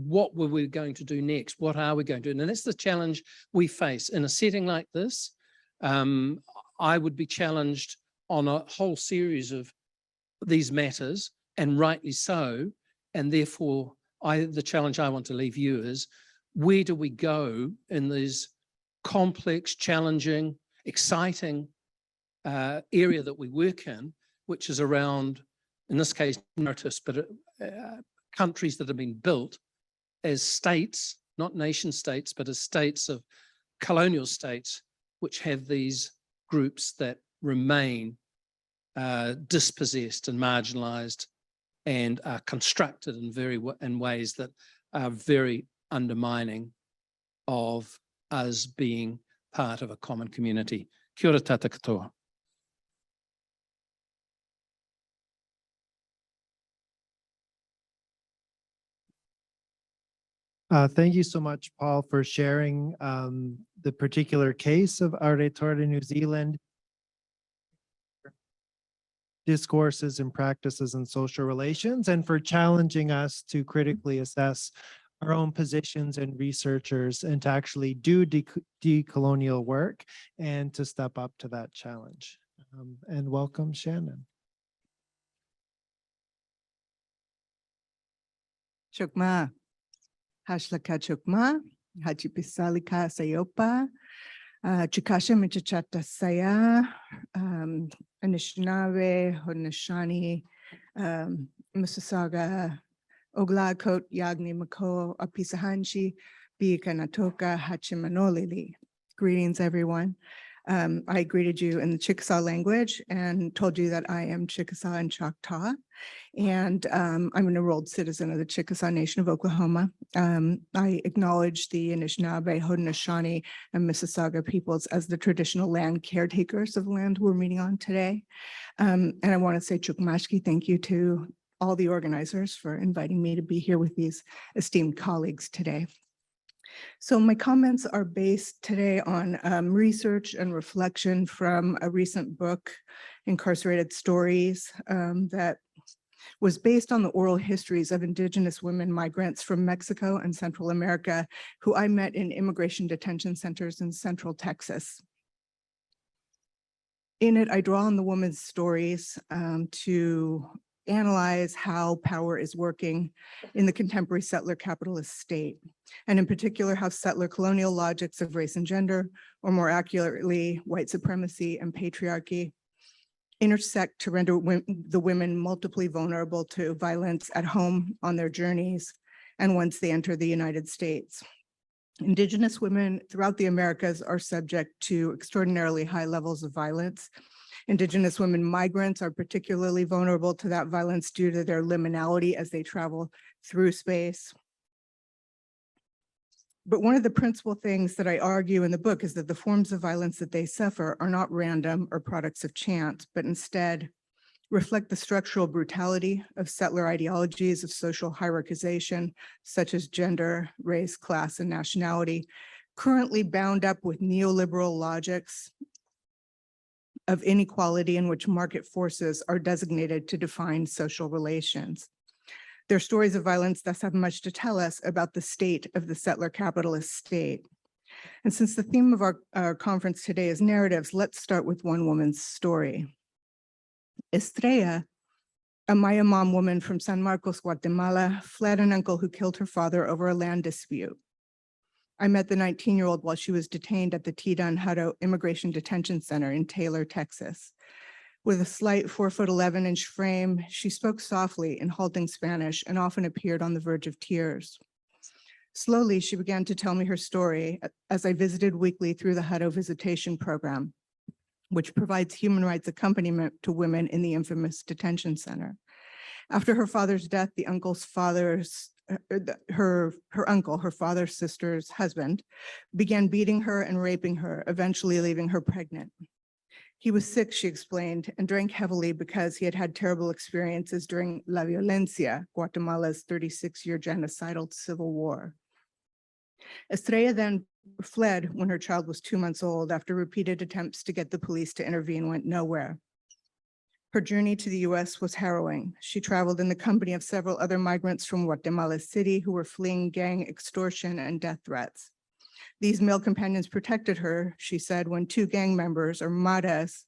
what were we going to do next? What are we going to do? And that's the challenge we face in a setting like this. I would be challenged on a whole series of these matters, and rightly so, and therefore the challenge I want to leave you is, where do we go in these complex, challenging, exciting area that we work in, which is around, in this case, narratives, but countries that have been built as states, not nation states, but as states of colonial states, which have these groups that remain dispossessed and marginalized and are constructed in ways that are very undermining of us being part of a common community. Kia ora tata katoa. Thank you so much, Paul, for sharing the particular case of Aotearoa, New Zealand, discourses and practices in social relations, and for challenging us to critically assess our own positions and researchers and to actually do decolonial work and to step up to that challenge. And welcome, Shannon. Chukma, Hashlaka Chukma, Hachipisalika Sayopa, Chickasaw, Michichata, Saya, Anishinaabe, Haudenosaunee, Mississauga, Oglala, Yagni, Mako, Apisahanchi, Biikanatoka, Hachimanolili. Greetings, everyone. I greeted you in the Chickasaw language and told you that I am Chickasaw and Choctaw. And I'm an enrolled citizen of the Chickasaw Nation of Oklahoma. I acknowledge the Anishinaabe, Haudenosaunee, and Mississauga peoples as the traditional land caretakers of the land we're meeting on today. And I want to say Chukmashki, thank you to all the organizers for inviting me to be here with these esteemed colleagues today. So my comments are based today on research and reflection from a recent book, Incarcerated Stories, that was based on the oral histories of Indigenous women migrants from Mexico and Central America, who I met in immigration detention centers in Central Texas. In it, I draw on the women's stories to analyze how power is working in the contemporary settler capitalist state, and in particular, how settler colonial logics of race and gender, or more accurately, white supremacy and patriarchy, intersect to render the women multiply vulnerable to violence at home, on their journeys, and once they enter the United States. Indigenous women throughout the Americas are subject to extraordinarily high levels of violence. Indigenous women migrants are particularly vulnerable to that violence due to their liminality as they travel through space. But one of the principal things that I argue in the book is that the forms of violence that they suffer are not random or products of chance, but instead reflect the structural brutality of settler ideologies of social hierarchization, such as gender, race, class, and nationality, currently bound up with neoliberal logics of inequality in which market forces are designated to define social relations. Their stories of violence thus have much to tell us about the state of the settler capitalist state. And since the theme of our conference today is narratives, let's start with one woman's story. Estrella, a Maya Mom woman from San Marcos, Guatemala, fled an uncle who killed her father over a land dispute. I met the 19-year-old while she was detained at the Tidan Hutto Immigration Detention Center in Taylor, Texas. With a slight 4'11" frame, she spoke softly in halting Spanish and often appeared on the verge of tears. Slowly, she began to tell me her story as I visited weekly through the Hutto Visitation Program, which provides human rights accompaniment to women in the infamous detention center. After her father's death, the uncle's father's her uncle, her father's sister's husband, began beating her and raping her, eventually leaving her pregnant. He was sick, she explained, and drank heavily because he had had terrible experiences during La Violencia, Guatemala's 36-year genocidal civil war. Estrella then fled when her child was 2 months old after repeated attempts to get the police to intervene went nowhere. Her journey to the US was harrowing. She traveled in the company of several other migrants from Guatemala City who were fleeing gang extortion and death threats. These male companions protected her, she said, when 2 gang members, or maras,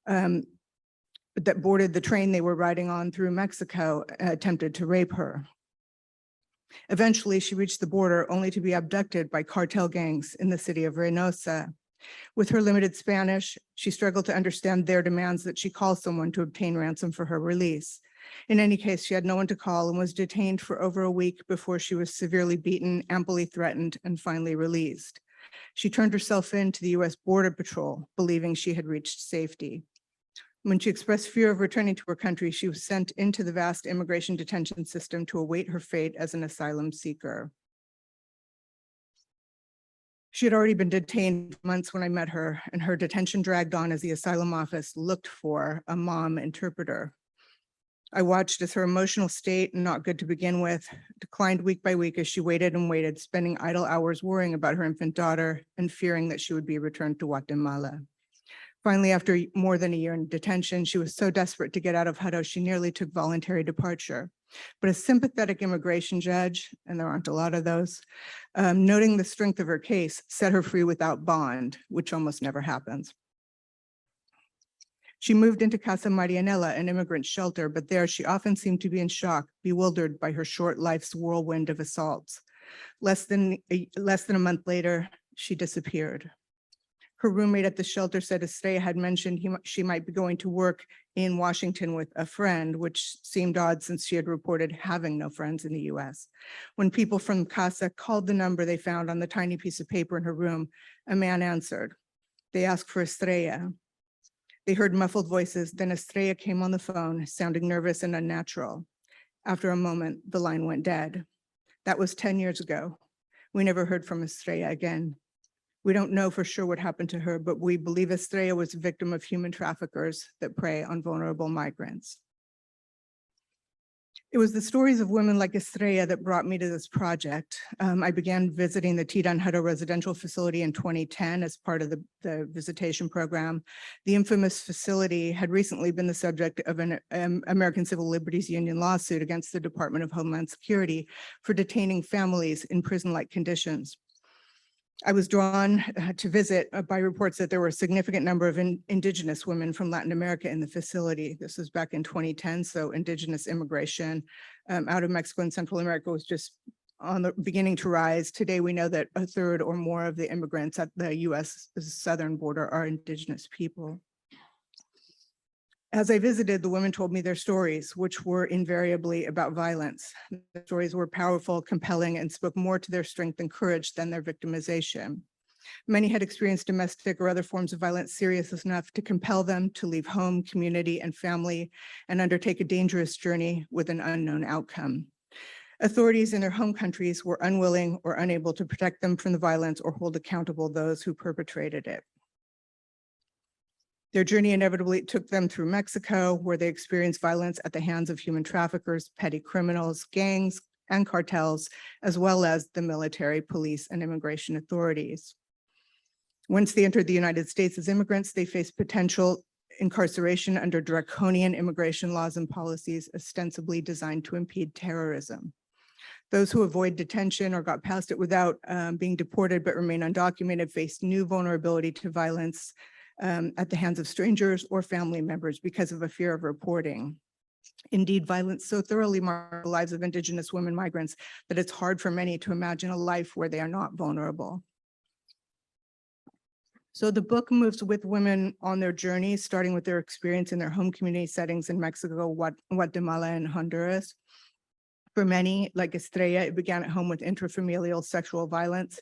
that boarded the train they were riding on through Mexico attempted to rape her. Eventually, she reached the border only to be abducted by cartel gangs in the city of Reynosa. With her limited Spanish, she struggled to understand their demands that she call someone to obtain ransom for her release. In any case, she had no one to call and was detained for over a week before she was severely beaten, amply threatened, and finally released. She turned herself in to the US Border Patrol, believing she had reached safety. When she expressed fear of returning to her country, she was sent into the vast immigration detention system to await her fate as an asylum seeker. She had already been detained for months when I met her, and her detention dragged on as the asylum office looked for a mom interpreter. I watched as her emotional state, not good to begin with, declined week by week as she waited and waited, spending idle hours worrying about her infant daughter and fearing that she would be returned to Guatemala. Finally, after more than a year in detention, she was so desperate to get out of Hutto, she nearly took voluntary departure. But a sympathetic immigration judge, and there aren't a lot of those, noting the strength of her case, set her free without bond, which almost never happens. She moved into Casa Marianela, an immigrant shelter, but there she often seemed to be in shock, bewildered by her short life's whirlwind of assaults. Less than a month later, she disappeared. Her roommate at the shelter said Estrella had mentioned she might be going to work in Washington with a friend, which seemed odd since she had reported having no friends in the US. When people from CASA called the number they found on the tiny piece of paper in her room, a man answered. They asked for Estrella. They heard muffled voices, then Estrella came on the phone, sounding nervous and unnatural. After a moment, the line went dead. That was 10 years ago. We never heard from Estrella again. We don't know for sure what happened to her, but we believe Estrella was a victim of human traffickers that prey on vulnerable migrants. It was the stories of women like Estrella that brought me to this project. I began visiting the Tidan Hutto residential facility in 2010 as part of the visitation program. The infamous facility had recently been the subject of an American Civil Liberties Union lawsuit against the Department of Homeland Security for detaining families in prison-like conditions. I was drawn to visit by reports that there were a significant number of Indigenous women from Latin America in the facility. This was back in 2010, so Indigenous immigration out of Mexico and Central America was just on the beginning to rise. Today, we know that a third or more of the immigrants at the US southern border are Indigenous people. As I visited, the women told me their stories, which were invariably about violence. The stories were powerful, compelling, and spoke more to their strength and courage than their victimization. Many had experienced domestic or other forms of violence serious enough to compel them to leave home, community, and family and undertake a dangerous journey with an unknown outcome. Authorities in their home countries were unwilling or unable to protect them from the violence or hold accountable those who perpetrated it. Their journey inevitably took them through Mexico, where they experienced violence at the hands of human traffickers, petty criminals, gangs, and cartels, as well as the military, police, and immigration authorities. Once they entered the United States as immigrants, they faced potential incarceration under draconian immigration laws and policies ostensibly designed to impede terrorism. Those who avoid detention or got past it without being deported but remain undocumented faced new vulnerability to violence at the hands of strangers or family members because of a fear of reporting. Indeed, violence so thoroughly marked the lives of Indigenous women migrants that it's hard for many to imagine a life where they are not vulnerable. So the book moves with women on their journey, starting with their experience in their home community settings in Mexico, Guatemala, and Honduras. For many, like Estrella, it began at home with intrafamilial sexual violence.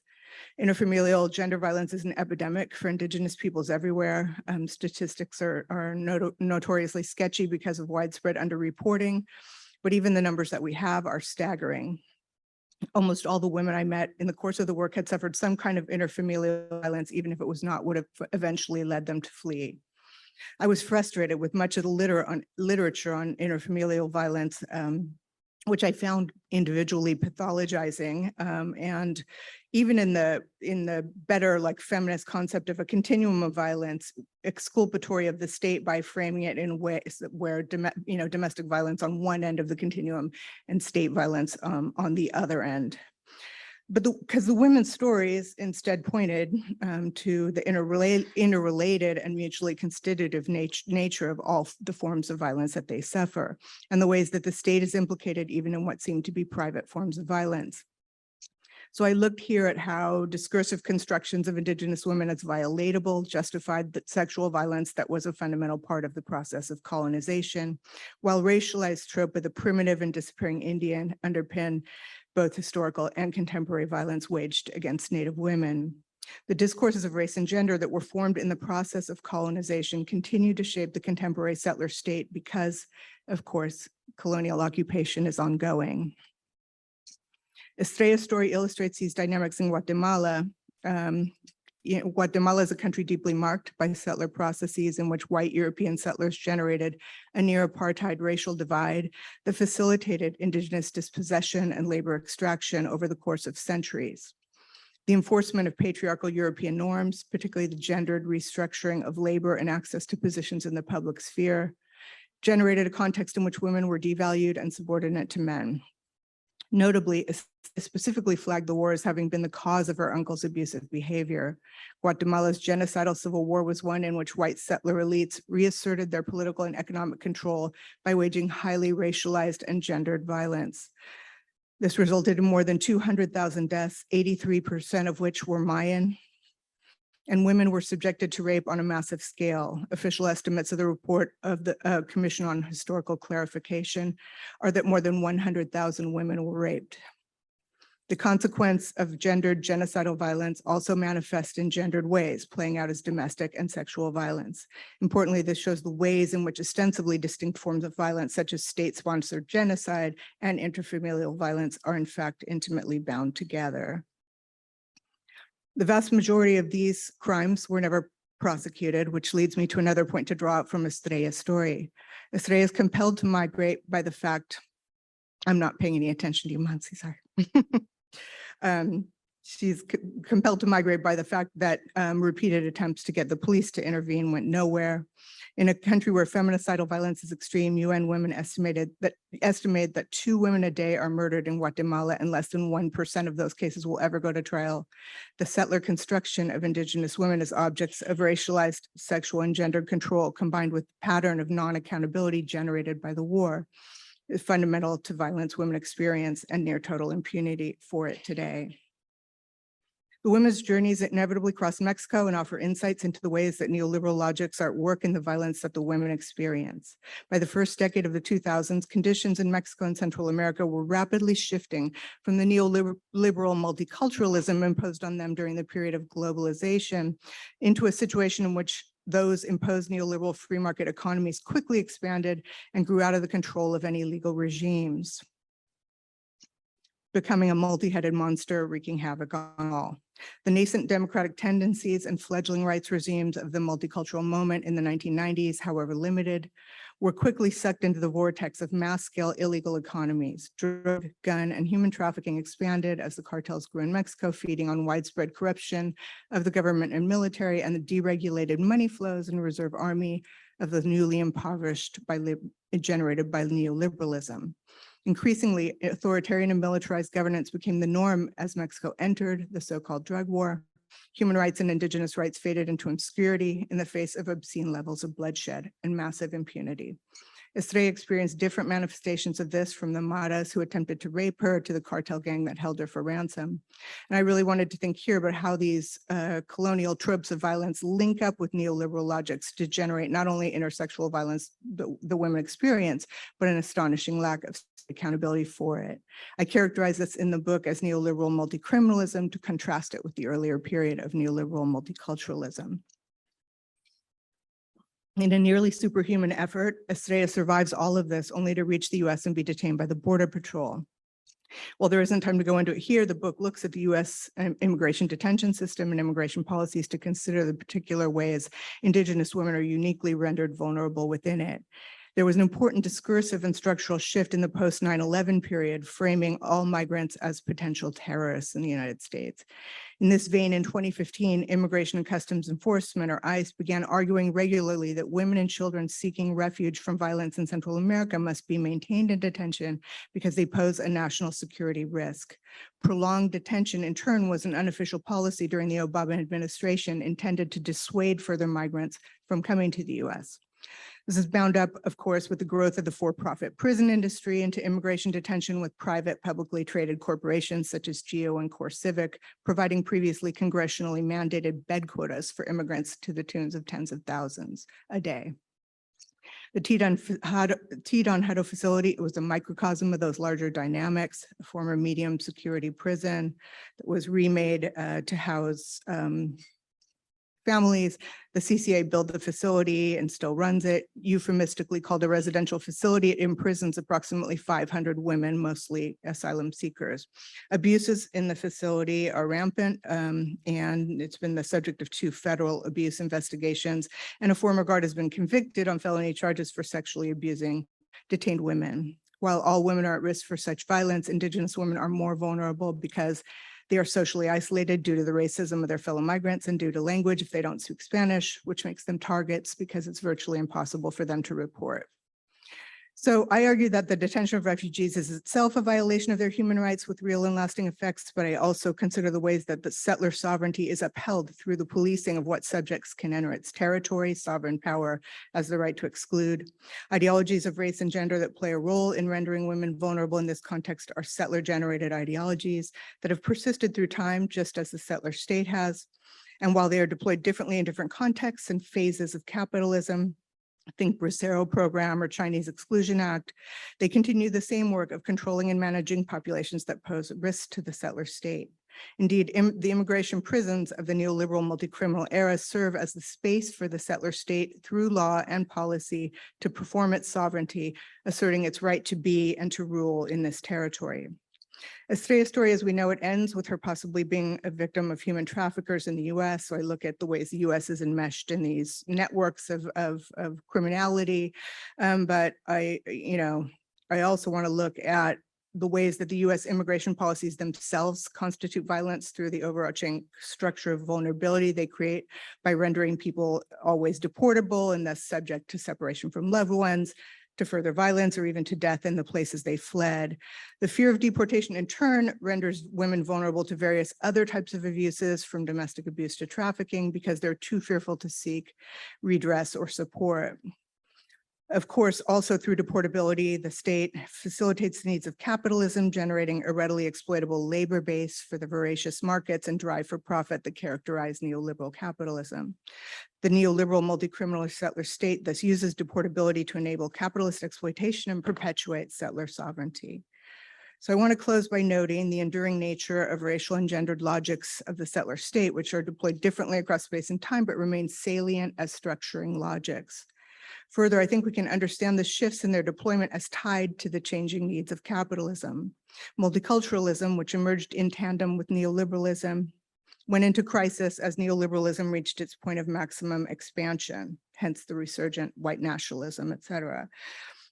Interfamilial gender violence is an epidemic for Indigenous peoples everywhere. Statistics are notoriously sketchy because of widespread underreporting, but even the numbers that we have are staggering. Almost all the women I met in the course of the work had suffered some kind of interfamilial violence, even if it was not what eventually led them to flee. I was frustrated with much of the literature on interfamilial violence, which I found individually pathologizing, and even in the better like feminist concept of a continuum of violence, exculpatory of the state by framing it in ways where domestic violence on one end of the continuum and state violence on the other end. But because the women's stories instead pointed to the interrelated and mutually constitutive nature of all the forms of violence that they suffer, and the ways that the state is implicated even in what seem to be private forms of violence. So I looked here at how discursive constructions of Indigenous women as violatable justified the sexual violence that was a fundamental part of the process of colonization, while racialized trope of the primitive and disappearing Indian underpin both historical and contemporary violence waged against Native women. The discourses of race and gender that were formed in the process of colonization continue to shape the contemporary settler state because, of course, colonial occupation is ongoing. Estrella's story illustrates these dynamics in Guatemala. Guatemala is a country deeply marked by settler processes in which white European settlers generated a near-apartheid racial divide that facilitated Indigenous dispossession and labor extraction over the course of centuries. The enforcement of patriarchal European norms, particularly the gendered restructuring of labor and access to positions in the public sphere, generated a context in which women were devalued and subordinate to men. Notably, specifically flagged the war as having been the cause of her uncle's abusive behavior. Guatemala's genocidal civil war was one in which white settler elites reasserted their political and economic control by waging highly racialized and gendered violence. This resulted in more than 200,000 deaths, 83% of which were Mayan. and women were subjected to rape on a massive scale. Official estimates of the report of the Commission on Historical Clarification are that more than 100,000 women were raped. The consequence of gendered genocidal violence also manifests in gendered ways, playing out as domestic and sexual violence. Importantly, this shows the ways in which ostensibly distinct forms of violence, such as state-sponsored genocide and interfamilial violence, are in fact intimately bound together. The vast majority of these crimes were never prosecuted, which leads me to another point to draw out from Estrella's story. Estrella is compelled to migrate by the fact, I'm not paying any attention to you, Massey, sorry. She's compelled to migrate by the fact that repeated attempts to get the police to intervene went nowhere. In a country where feminicidal violence is extreme, UN women estimate that 2 women a day are murdered in Guatemala, and less than 1% of those cases will ever go to trial. The settler construction of Indigenous women as objects of racialized, sexual, and gendered control, combined with the pattern of non-accountability generated by the war, is fundamental to violence women experience and near total impunity for it today. The women's journeys inevitably cross Mexico and offer insights into the ways that neoliberal logics are at work in the violence that the women experience. By the first decade of the 2000s, conditions in Mexico and Central America were rapidly shifting from the neoliberal multiculturalism imposed on them during the period of globalization into a situation in which those imposed neoliberal free market economies quickly expanded and grew out of the control of any legal regimes, becoming a multi-headed monster wreaking havoc on all. The nascent democratic tendencies and fledgling rights regimes of the multicultural moment in the 1990s, however limited, were quickly sucked into the vortex of mass-scale illegal economies. Drug, gun, and human trafficking expanded as the cartels grew in Mexico, feeding on widespread corruption of the government and military and the deregulated money flows and reserve army of the newly impoverished generated by neoliberalism. Increasingly, authoritarian and militarized governance became the norm as Mexico entered the so-called drug war. Human rights and Indigenous rights faded into obscurity in the face of obscene levels of bloodshed and massive impunity. Estrella experienced different manifestations of this, from the Maras who attempted to rape her to the cartel gang that held her for ransom. And I really wanted to think here about how these colonial tropes of violence link up with neoliberal logics to generate not only intersexual violence the women experience, but an astonishing lack of accountability for it. I characterize this in the book as neoliberal multicriminalism to contrast it with the earlier period of neoliberal multiculturalism. In a nearly superhuman effort, Estrella survives all of this only to reach the US and be detained by the Border Patrol. While there isn't time to go into it here, the book looks at the US immigration detention system and immigration policies to consider the particular ways Indigenous women are uniquely rendered vulnerable within it. There was an important discursive and structural shift in the post 9/11 period, framing all migrants as potential terrorists in the United States. In this vein, in 2015, Immigration and Customs Enforcement, or ICE, began arguing regularly that women and children seeking refuge from violence in Central America must be maintained in detention because they pose a national security risk. Prolonged detention, in turn, was an unofficial policy during the Obama administration intended to dissuade further migrants from coming to the US. This is bound up, of course, with the growth of the for-profit prison industry into immigration detention with private publicly traded corporations such as GEO and CoreCivic, providing previously congressionally mandated bed quotas for immigrants to the tunes of tens of thousands a day. The Tidon Hutto facility was a microcosm of those larger dynamics, a former medium security prison that was remade to house families. The CCA built the facility and still runs it. Euphemistically called a residential facility, it imprisons approximately 500 women, mostly asylum seekers. Abuses in the facility are rampant, and it's been the subject of 2 federal abuse investigations, and a former guard has been convicted on felony charges for sexually abusing detained women. While all women are at risk for such violence, Indigenous women are more vulnerable because they are socially isolated due to the racism of their fellow migrants and due to language if they don't speak Spanish, which makes them targets because it's virtually impossible for them to report. So I argue that the detention of refugees is itself a violation of their human rights with real and lasting effects, but I also consider the ways that the settler sovereignty is upheld through the policing of what subjects can enter its territory, sovereign power as the right to exclude. Ideologies of race and gender that play a role in rendering women vulnerable in this context are settler-generated ideologies that have persisted through time, just as the settler state has. And while they are deployed differently in different contexts and phases of capitalism, think Bracero program or Chinese Exclusion Act, they continue the same work of controlling and managing populations that pose risk to the settler state. Indeed, the immigration prisons of the neoliberal multi-criminal era serve as the space for the settler state through law and policy to perform its sovereignty, asserting its right to be and to rule in this territory. Estrella's story, as we know it, ends with her possibly being a victim of human traffickers in the US. So I look at the ways the US is enmeshed in these networks of criminality. But I also want to look at the ways that the US immigration policies themselves constitute violence through the overarching structure of vulnerability they create by rendering people always deportable and thus subject to separation from loved ones, to further violence, or even to death in the places they fled. The fear of deportation in turn renders women vulnerable to various other types of abuses, from domestic abuse to trafficking, because they're too fearful to seek redress or support. Of course, also through deportability, the state facilitates the needs of capitalism, generating a readily exploitable labor base for the voracious markets and drive for profit that characterize neoliberal capitalism. The neoliberal multi-criminal settler state thus uses deportability to enable capitalist exploitation and perpetuate settler sovereignty. So I want to close by noting the enduring nature of racial engendered logics of the settler state, which are deployed differently across space and time, but remain salient as structuring logics. Further, I think we can understand the shifts in their deployment as tied to the changing needs of capitalism. Multiculturalism, which emerged in tandem with neoliberalism, went into crisis as neoliberalism reached its point of maximum expansion, hence the resurgent white nationalism, et cetera.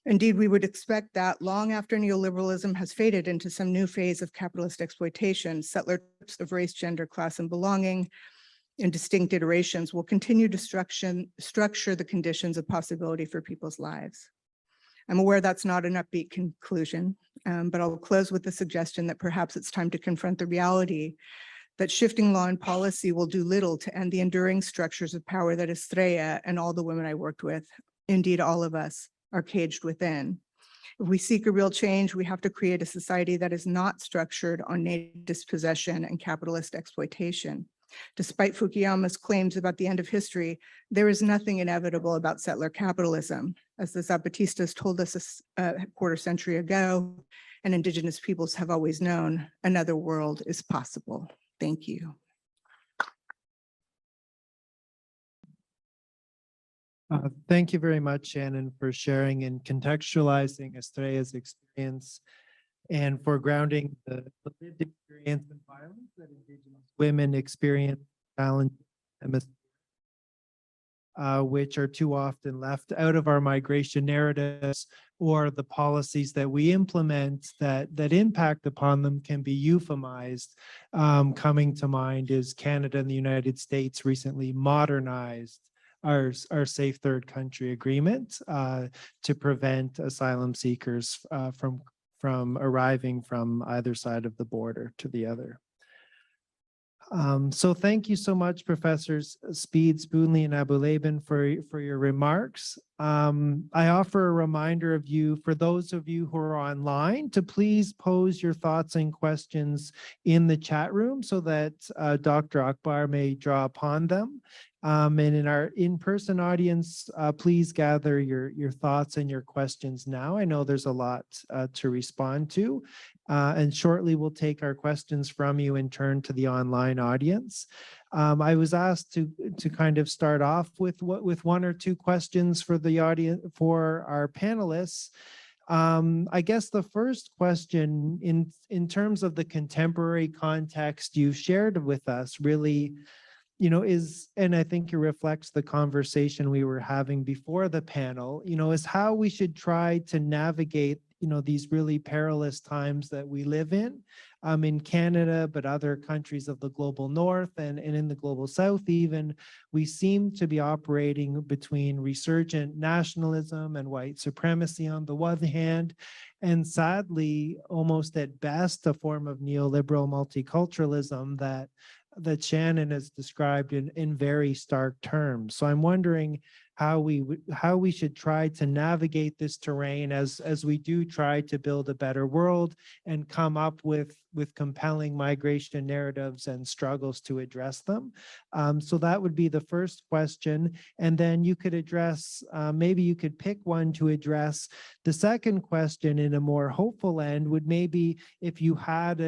Indeed, we would expect that long after neoliberalism has faded into some new phase of capitalist exploitation, settler types of race, gender, class, and belonging in distinct iterations will continue to structure the conditions of possibility for people's lives. I'm aware that's not an upbeat conclusion, but I'll close with the suggestion that perhaps it's time to confront the reality that shifting law and policy will do little to end the enduring structures of power that Estrella and all the women I worked with, indeed all of us, are caged within. If we seek a real change, we have to create a society that is not structured on native dispossession and capitalist exploitation. Despite Fukuyama's claims about the end of history, there is nothing inevitable about settler capitalism. As the Zapatistas told us a quarter century ago, and Indigenous peoples have always known, another world is possible. Thank you. Thank you very much, Shannon, for sharing and contextualizing Estrella's experience and for grounding the lived experience and violence that Indigenous women experience, challenges, which are too often left out of our migration narratives, or the policies that we implement that impact upon them can be euphemized. Coming to mind is Canada and the United States recently modernized our Safe Third Country Agreement to prevent asylum seekers from arriving from either side of the border to the other. So thank you so much, Professors Speed, Spoonley, and Abu-Laban for your remarks. I offer a reminder of you, for those of you who are online, to please pose your thoughts and questions in the chat room so that Dr. Akbar may draw upon them. And in our in-person audience, please gather your thoughts and your questions now. I know there's a lot to respond to, and shortly we'll take our questions from you and turn to the online audience. I was asked to kind of start off with one or two questions for the audience, for our panelists. I guess the first question in terms of the contemporary context you've shared with us really, is, and I think it reflects the conversation we were having before the panel, is how we should try to navigate, these really perilous times that we live in Canada, but other countries of the global north and in the global south even. We seem to be operating between resurgent nationalism and white supremacy on the one hand, and sadly, almost at best, a form of neoliberal multiculturalism that Shannon has described in very stark terms. So I'm wondering, how we should try to navigate this terrain as we do try to build a better world and come up with compelling migration narratives and struggles to address them. So that would be the first question. And then you could address, maybe you could pick one to address. The second question in a more hopeful end would maybe if you had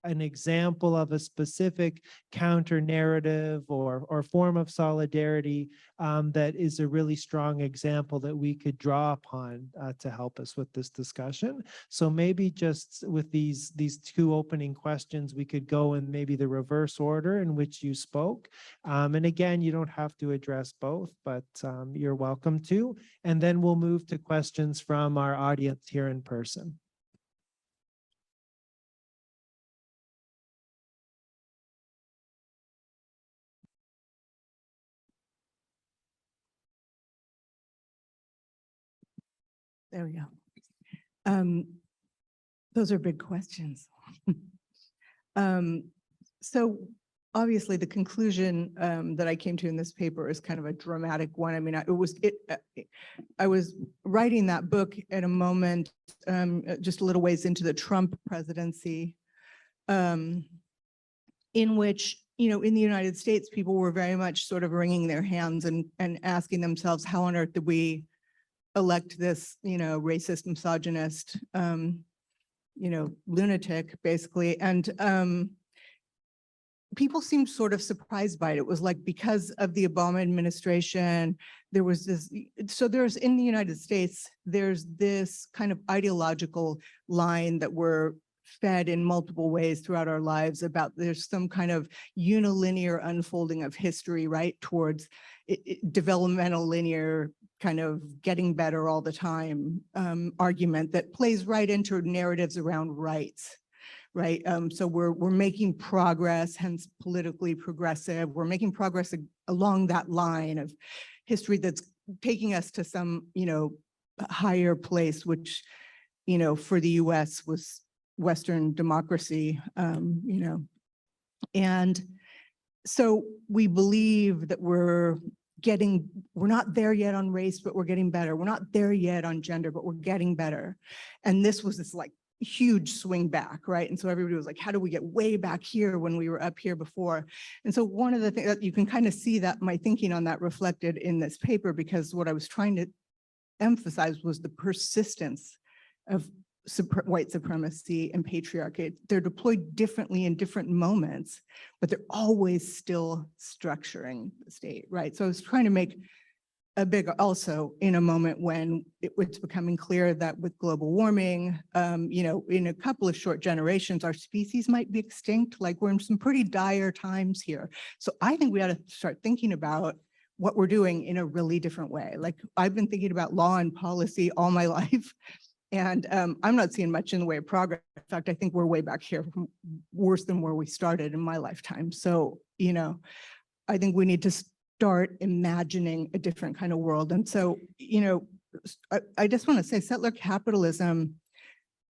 an example of a specific counter narrative or form of solidarity that is a really strong example that we could draw upon to help us with this discussion. So maybe just with these two opening questions, we could go in maybe the reverse order in which you spoke. And again, you don't have to address both, but you're welcome to. And then we'll move to questions from our audience here in person. There we go. Those are big questions. So obviously the conclusion that I came to in this paper is kind of a dramatic one. I mean, I was writing that book at a moment, just a little ways into the Trump presidency, in which, you know, in the United States, people were very much sort of wringing their hands and asking themselves, how on earth did we elect this, you know, racist, misogynist, you know, lunatic, basically. And people seemed sort of surprised by it. It was like, because of the Obama administration, there was this, so there's in the United States, there's this kind of ideological line that we're fed in multiple ways throughout our lives about there's some kind of unilinear unfolding of history, right, towards developmental linear kind of getting better all the time argument that plays right into narratives around rights, right? So we're making progress, hence politically progressive. We're making progress along that line of history that's taking us to some, you know, higher place, which, you know, for the US was Western democracy, you know. And so we believe that we're not there yet on race, but we're getting better. We're not there yet on gender, but we're getting better. And this was this like huge swing back, right? And so everybody was like, how do we get way back here when we were up here before? And so one of the things that you can kind of see that my thinking on that reflected in this paper, because what I was trying to emphasize was the persistence of white supremacy and patriarchy. They're deployed differently in different moments, but they're always still structuring the state, right? So I was trying to make a big, also in a moment when it's becoming clear that with global warming, you know, in a couple of short generations, our species might be extinct. Like, we're in some pretty dire times here. So I think we ought to start thinking about what we're doing in a really different way. Like, I've been thinking about law and policy all my life. And I'm not seeing much in the way of progress. In fact, I think we're way back here, worse than where we started in my lifetime. So, you know, I think we need to start imagining a different kind of world. And so, you know, I just want to say settler capitalism,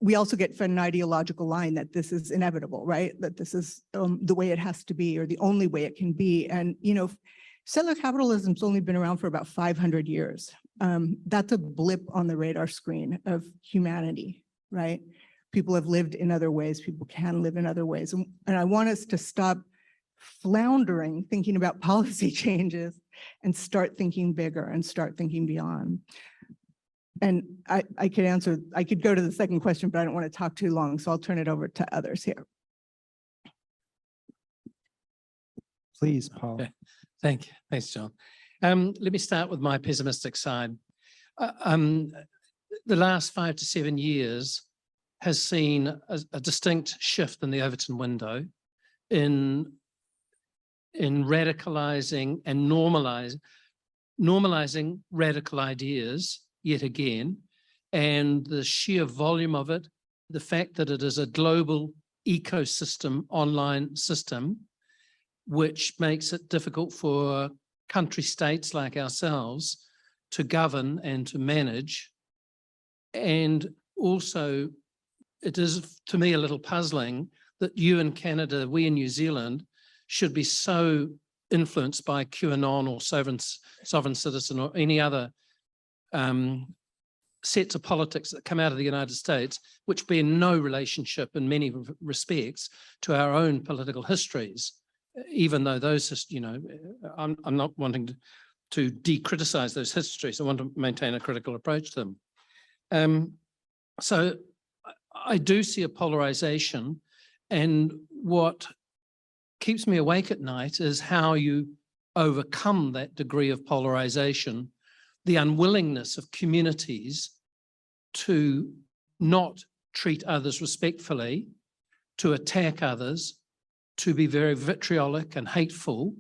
we also get fed an ideological line that this is inevitable, right? That this is the way it has to be, or the only way it can be. And, you know, settler capitalism's only been around for about 500 years. That's a blip on the radar screen of humanity, right? People have lived in other ways. People can live in other ways. And I want us to stop floundering, thinking about policy changes, and start thinking bigger and start thinking beyond. And I could go to the second question, but I don't want to talk too long, so I'll turn it over to others here. Please, Paul. Okay. Thank you. Thanks, John. Let me start with my pessimistic side. The last 5 to 7 years has seen a distinct shift in the Overton window in radicalizing and normalizing radical ideas yet again, and the sheer volume of it, the fact that it is a global ecosystem, online system, which makes it difficult for country states like ourselves to govern and to manage. And also, it is to me a little puzzling that you in Canada, we in New Zealand, should be so influenced by QAnon or sovereign citizen or any other sets of politics that come out of the United States, which bear no relationship in many respects to our own political histories, even though those, I'm not wanting to de-criticize those histories. I want to maintain a critical approach to them. So I do see a polarization, and what keeps me awake at night is how you overcome that degree of polarization, the unwillingness of communities to not treat others respectfully, to attack others, to be very vitriolic and hateful,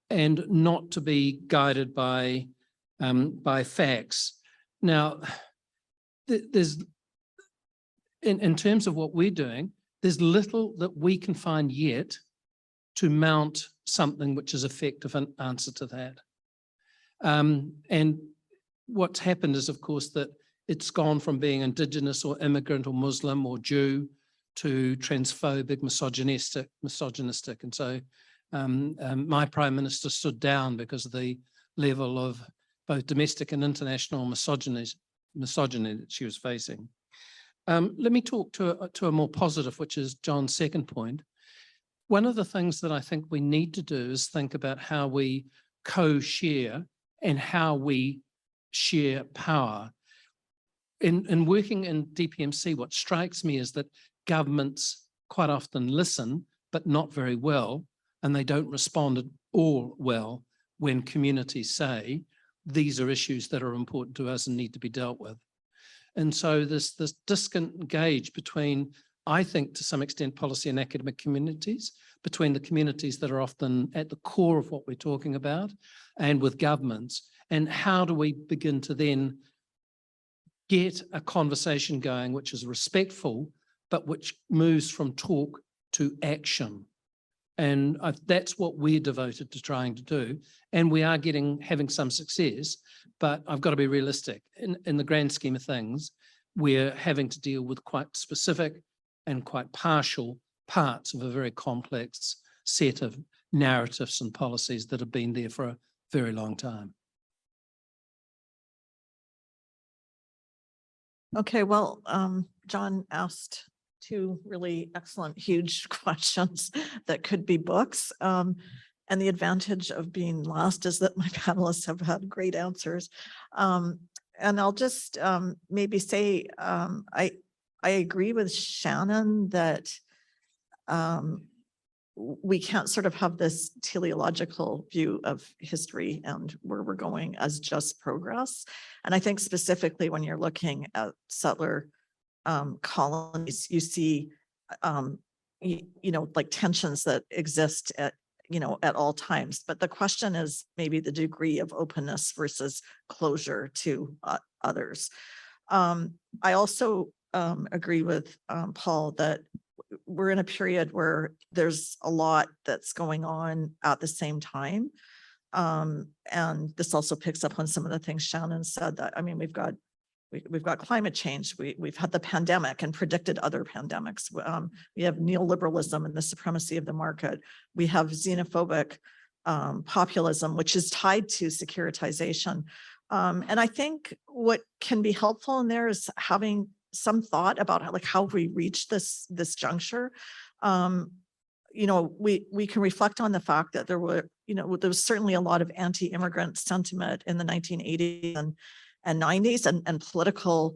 and not to be guided by facts. Now, there's in terms of what we're doing, there's little that we can find yet to mount something which is effective an answer to that. And what's happened is, of course, that it's gone from being Indigenous or immigrant or Muslim or Jew to transphobic, misogynistic. And so my Prime Minister stood down because of the level of both domestic and international misogyny that she was facing. Let me talk to a more positive, which is John's second point. One of the things that I think we need to do is think about how we co-share and how we share power. In working in DPMC, what strikes me is that governments quite often listen, but not very well, and they don't respond at all well when communities say, these are issues that are important to us and need to be dealt with. And so this disengage between, I think, to some extent, policy and academic communities, between the communities that are often at the core of what we're talking about and with governments, and how do we begin to then get a conversation going which is respectful, but which moves from talk to action. And that's what we're devoted to trying to do. And we are having some success, but I've got to be realistic. In the grand scheme of things, we're having to deal with quite specific and quite partial parts of a very complex set of narratives and policies that have been there for a very long time. Okay, well, John asked two really excellent, huge questions that could be books. And the advantage of being last is that my panelists have had great answers. And I'll just maybe say, I agree with Shannon that we can't sort of have this teleological view of history and where we're going as just progress. And I think specifically when you're looking at settler colonies, you see, like tensions that exist at all times. But the question is maybe the degree of openness versus closure to others. I also agree with Paul that we're in a period where there's a lot that's going on at the same time. And this also picks up on some of the things Shannon said, that, I mean, we've got climate change. We've had the pandemic and predicted other pandemics. We have neoliberalism and the supremacy of the market. We have xenophobic populism, which is tied to securitization. And I think what can be helpful in there is having some thought about how we reach this juncture. We can reflect on the fact that there was certainly a lot of anti-immigrant sentiment in the 1980s and 90s and political,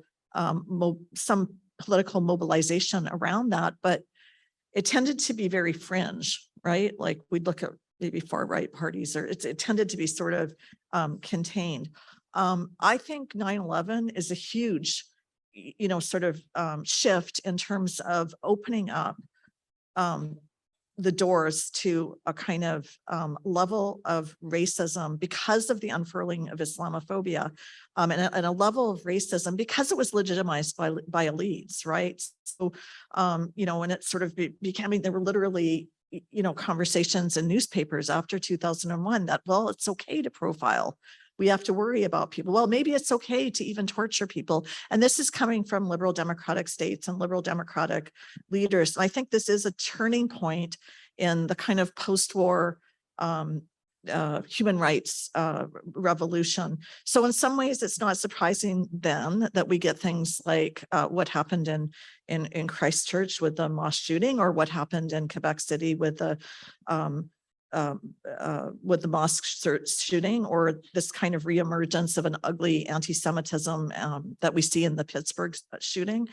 some political mobilization around that, but it tended to be very fringe, right? Like we'd look at maybe far right parties, or it tended to be sort of contained. I think 9/11 is a huge, sort of shift in terms of opening up the doors to a kind of level of racism because of the unfurling of Islamophobia, and a level of racism because it was legitimized by elites, right? So, and it sort of becoming, there were literally, conversations in newspapers after 2001 that, well, it's okay to profile. We have to worry about people. Well, maybe it's okay to even torture people. And this is coming from liberal democratic states and liberal democratic leaders. And I think this is a turning point in the kind of post-war human rights revolution. So in some ways, it's not surprising then that we get things like what happened in Christchurch with the mosque shooting, or what happened in Quebec City with the mosque shooting, or this kind of reemergence of an ugly anti-Semitism that we see in the Pittsburgh shooting.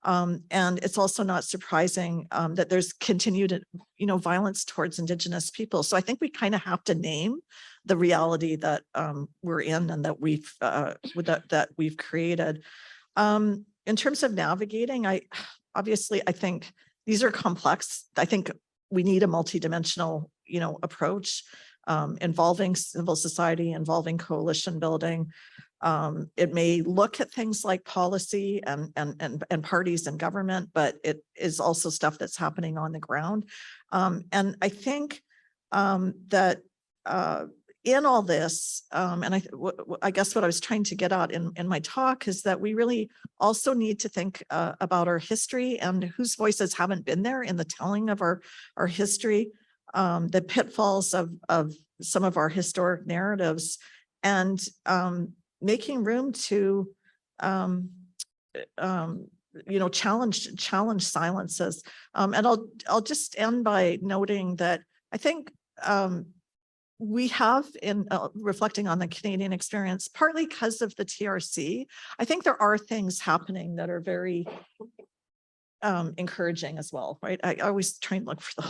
And it's also not surprising that there's continued, violence towards Indigenous people. So I think we kind of have to name the reality that we're in and that we've created. In terms of navigating, I think these are complex. I think we need a multidimensional, approach involving civil society, involving coalition building. It may look at things like policy and parties and government, but it is also stuff that's happening on the ground. And I think that in all this, and I guess what I was trying to get at in my talk is that we really also need to think about our history and whose voices haven't been there in the telling of our history, the pitfalls of some of our historic narratives, and making room to challenge silences. And I'll just end by noting that I think we have, in reflecting on the Canadian experience, partly because of the TRC, I think there are things happening that are very encouraging as well, right? I always try and look for the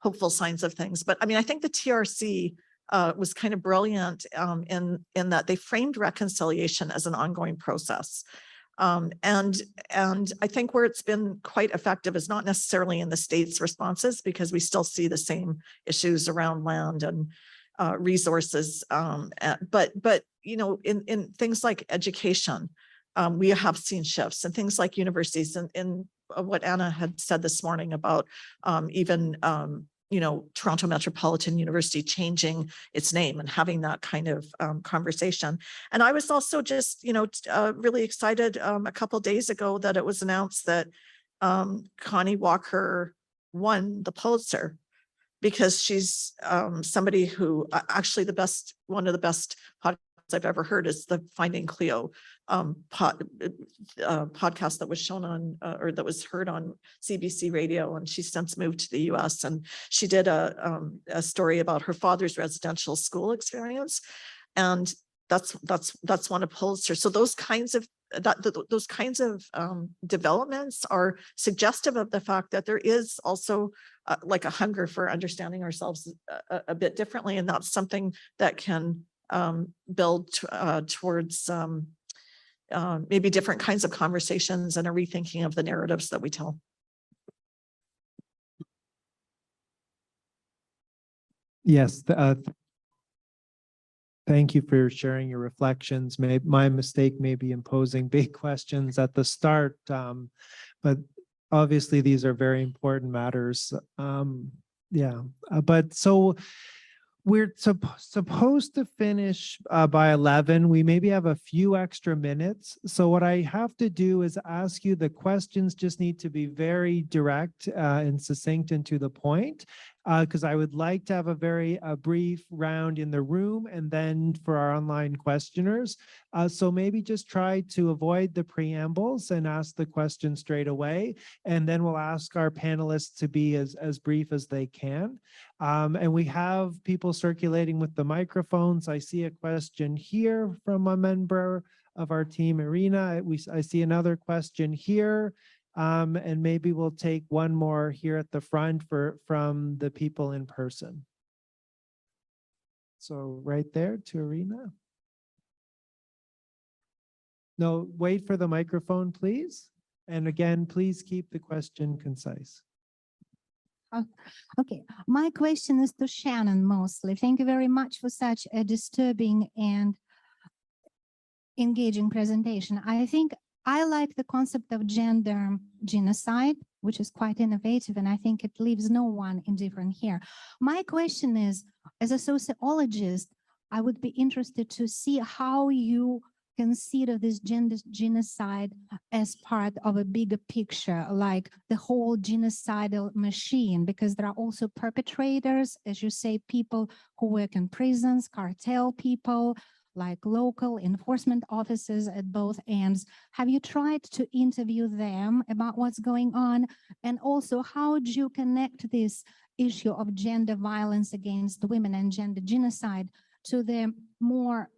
hopeful signs of things. But I mean, I think the TRC was kind of brilliant in that they framed reconciliation as an ongoing process. And I think where it's been quite effective is not necessarily in the state's responses, because we still see the same issues around land and resources. But in things like education, we have seen shifts, and things like universities, and what Anna had said this morning about even Toronto Metropolitan University changing its name and having that kind of conversation. And I was also just, really excited a couple of days ago that it was announced that Connie Walker won the Pulitzer, because she's somebody who actually one of the best podcasts I've ever heard is the Finding Cleo podcast that was shown on or that was heard on CBC radio, and she's since moved to the US, and she did a story about her father's residential school experience, and that's won a Pulitzer. So those kinds of developments are suggestive of the fact that there is also like a hunger for understanding ourselves a bit differently, and that's something that can build towards maybe different kinds of conversations and a rethinking of the narratives that we tell. Yes, thank you for sharing your reflections. My mistake may be imposing big questions at the start, but obviously these are very important matters. But so we're supposed to finish by 11. We maybe have a few extra minutes. So what I have to do is ask you, the questions just need to be very direct and succinct and to the point, because I would like to have a very brief round in the room and then for our online questioners. So maybe just try to avoid the preambles and ask the question straight away. And then we'll ask our panelists to be as brief as they can. And we have people circulating with the microphones. I see a question here from a member of our team, Irina. I see another question here. And maybe we'll take one more here at the front from the people in person. So right there to Irina. No, wait for the microphone, please. And again, please keep the question concise. Okay, my question is to Shannon mostly. Thank you very much for such a disturbing and engaging presentation. I think I like the concept of gender genocide, which is quite innovative, and I think it leaves no one indifferent here. My question is, as a sociologist, I would be interested to see how you consider this gender genocide as part of a bigger picture, like the whole genocidal machine, because there are also perpetrators, as you say, people who work in prisons, cartel people, like local enforcement officers at both ends. Have you tried to interview them about what's going on? And also, how do you connect this issue of gender violence against women and gender genocide to the more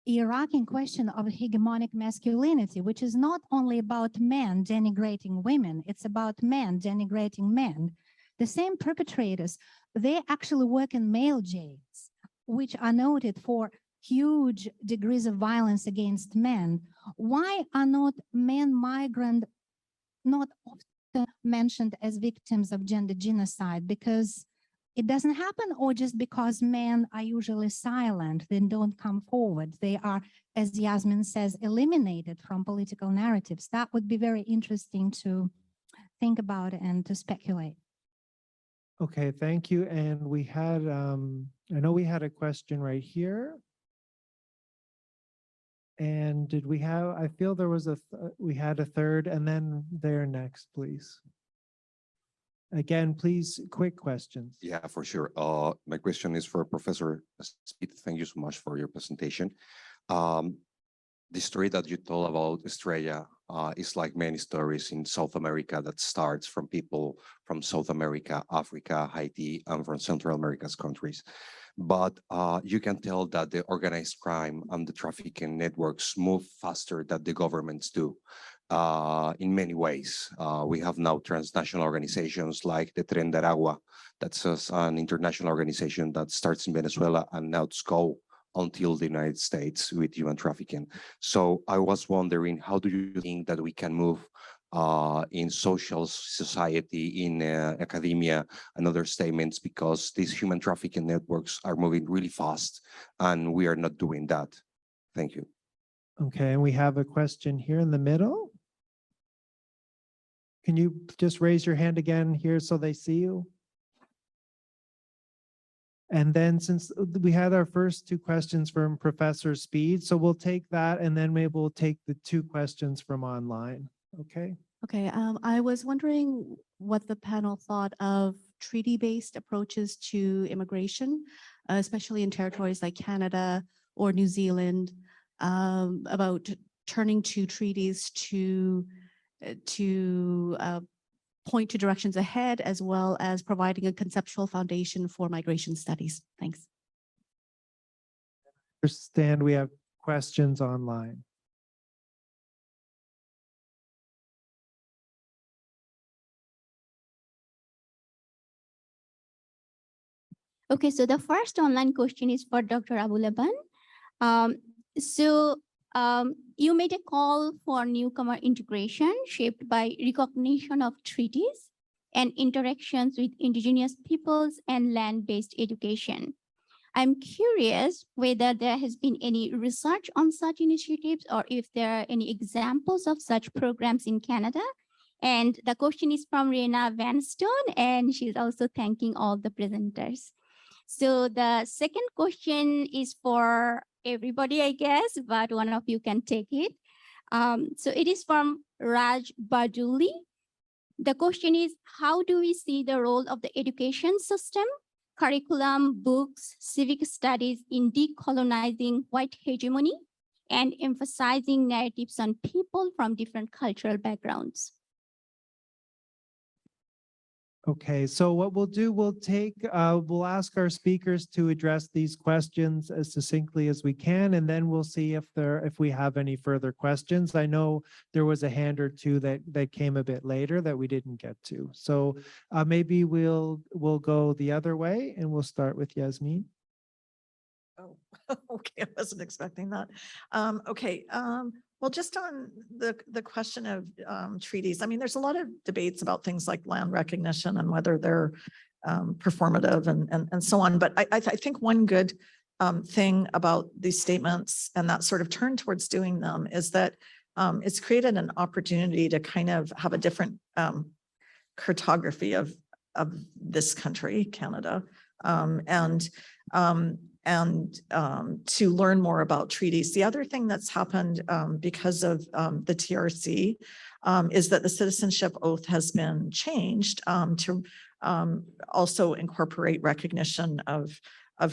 Iraqi question of hegemonic masculinity, which is not only about men denigrating women, it's about men denigrating men. The same perpetrators, they actually work in male jails, which are noted for huge degrees of violence against men. Why are not men migrant not often mentioned as victims of gender genocide? Because it doesn't happen, or just because men are usually silent, they don't come forward. They are, as Yasmeen says, eliminated from political narratives. That would be very interesting to think about and to speculate. Okay, thank you. And we had, I know we had a question right here. And did we have, I feel there was we had a third, and then there next, please. Again, please, quick questions. Yeah, for sure. My question is for Professor Speed. Thank you so much for your presentation. The story that you told about Estrella is like many stories in South America that starts from people from South America, Africa, Haiti, and from Central America's countries. But you can tell that the organized crime and the trafficking networks move faster than the governments do. In many ways, we have now transnational organizations like the Tren de Aragua, that's an international organization that starts in Venezuela and now go until the United States with human trafficking. So I was wondering, how do you think that we can move in social society, in academia, and other statements, because these human trafficking networks are moving really fast and we are not doing that? Thank you. Okay, and we have a question here in the middle. Can you just raise your hand again here so they see you? And then, since we had our first two questions from Professor Speed, so we'll take that, and then maybe we'll take the two questions from online. Okay. Okay, I was wondering what the panel thought of treaty-based approaches to immigration, especially in territories like Canada or New Zealand, about turning to treaties to point to directions ahead, as well as providing a conceptual foundation for migration studies. Thanks. Understand we have questions online. Okay, so the first online question is for Dr. Abu-Laban. You made a call for newcomer integration shaped by recognition of treaties and interactions with Indigenous peoples and land-based education. I'm curious whether there has been any research on such initiatives, or if there are any examples of such programs in Canada. And the question is from Reina Vanstone, and she's also thanking all the presenters. So the second question is for everybody, I guess, but one of you can take it. So it is from Raj Baduli. The question is, how do we see the role of the education system, curriculum, books, civic studies in decolonizing white hegemony and emphasizing narratives on people from different cultural backgrounds? Okay, so what we'll do, we'll ask our speakers to address these questions as succinctly as we can, and then we'll see if we have any further questions. I know there was a hand or two that came a bit later that we didn't get to. So maybe we'll go the other way, and we'll start with Yasmeen. Oh, okay, I wasn't expecting that. Okay, well, just on the question of treaties, I mean, there's a lot of debates about things like land recognition and whether they're performative and so on. But I think one good thing about these statements and that sort of turn towards doing them is that it's created an opportunity to kind of have a different cartography of this country, Canada, and to learn more about treaties. The other thing that's happened because of the TRC is that the citizenship oath has been changed to also incorporate recognition of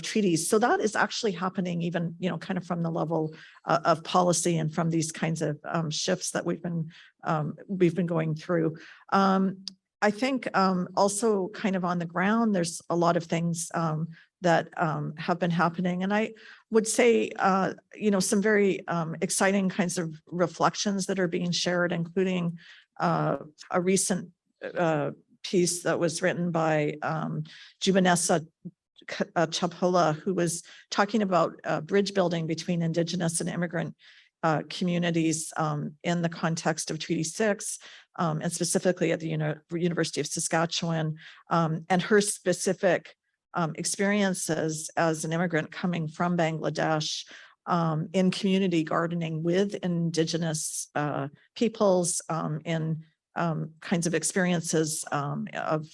treaties. So that is actually happening even, kind of from the level of policy and from these kinds of shifts that we've been going through. I think also kind of on the ground, there's a lot of things that have been happening. And I would say, some very exciting kinds of reflections that are being shared, including a recent piece that was written by Jubanessa Chapula, who was talking about bridge building between Indigenous and immigrant communities in the context of Treaty 6, and specifically at the University of Saskatchewan, and her specific experiences as an immigrant coming from Bangladesh in community gardening with Indigenous peoples, in kinds of experiences of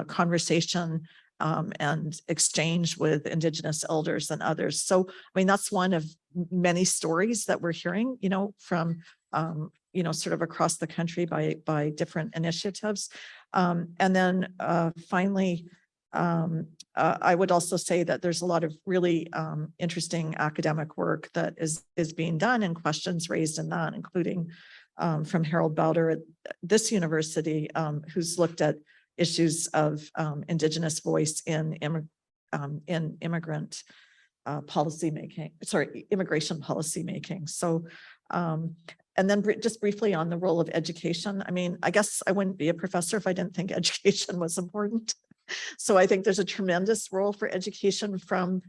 conversation and exchange with Indigenous elders and others. So, I mean, that's one of many stories that we're hearing, from, sort of across the country by different initiatives. And then finally, I would also say that there's a lot of really interesting academic work that is being done and questions raised in that, including from Harold Bowder at this university, who's looked at issues of Indigenous voice in immigrant immigration policy making. So, and then just briefly on the role of education. I mean, I guess I wouldn't be a professor if I didn't think education was important. So I think there's a tremendous role for education from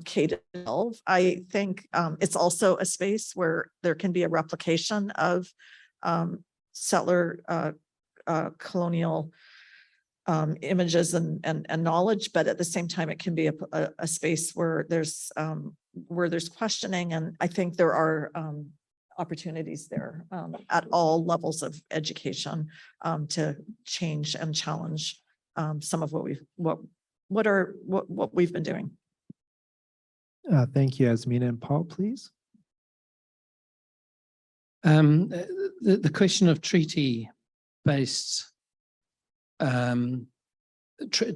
K to 12. I think it's also a space where there can be a replication of settler colonial images and knowledge, but at the same time, it can be a space where there's questioning, and I think there are opportunities there at all levels of education to change and challenge some of what we've been doing. Thank you, Yasmeen. And Paul, please. The question of treaty-based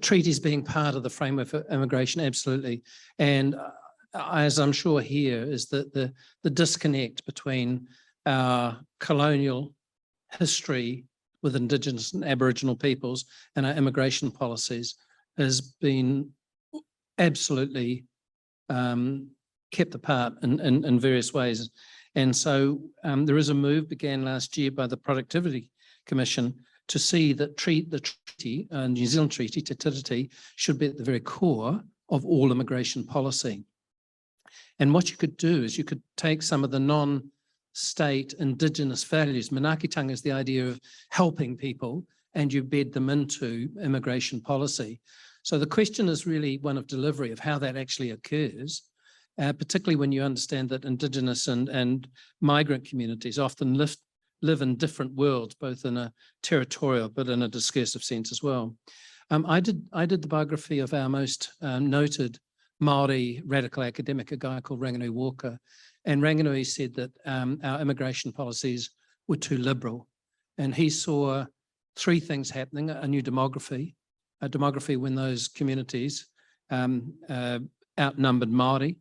treaties being part of the framework for immigration, absolutely. And as I'm sure here is that the disconnect between our colonial history with Indigenous and Aboriginal peoples and our immigration policies has been absolutely kept apart in various ways. And so there is a move began last year by the Productivity Commission to see that the treaty, New Zealand Treaty, Te Tiriti, should be at the very core of all immigration policy. And what you could do is you could take some of the non-state Indigenous values. Manaakitanga is the idea of helping people, and you bed them into immigration policy. So the question is really one of delivery, of how that actually occurs, particularly when you understand that Indigenous and migrant communities often live in different worlds, both in a territorial but in a discursive sense as well. I did the biography of our most noted Māori radical academic, a guy called Ranganui Walker, and Ranganui said that our immigration policies were too liberal, and he saw three things happening: a new demography, a demography when those communities outnumbered Māori,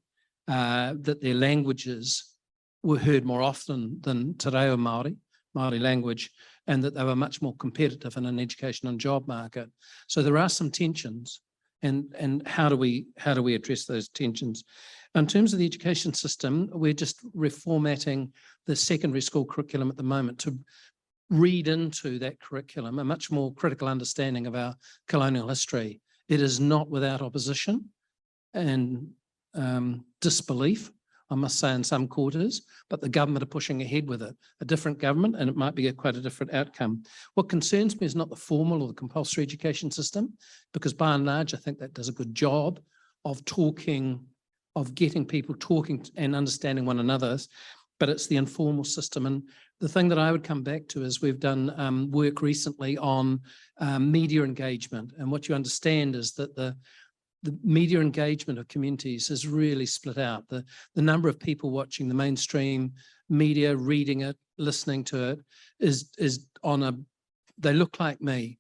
that their languages were heard more often than Te Reo Māori language, and that they were much more competitive in an education and job market. So there are some tensions, and how do we address those tensions? In terms of the education system, we're just reformatting the secondary school curriculum at the moment to read into that curriculum a much more critical understanding of our colonial history. It is not without opposition and disbelief, I must say, in some quarters, but the government are pushing ahead with it. A different government, and it might be quite a different outcome. What concerns me is not the formal or the compulsory education system, because by and large, I think that does a good job of getting people talking and understanding one another, but it's the informal system. And the thing that I would come back to is we've done work recently on media engagement. And what you understand is that the media engagement of communities is really split out. The number of people watching the mainstream media, reading it, listening to it is on a, they look like me.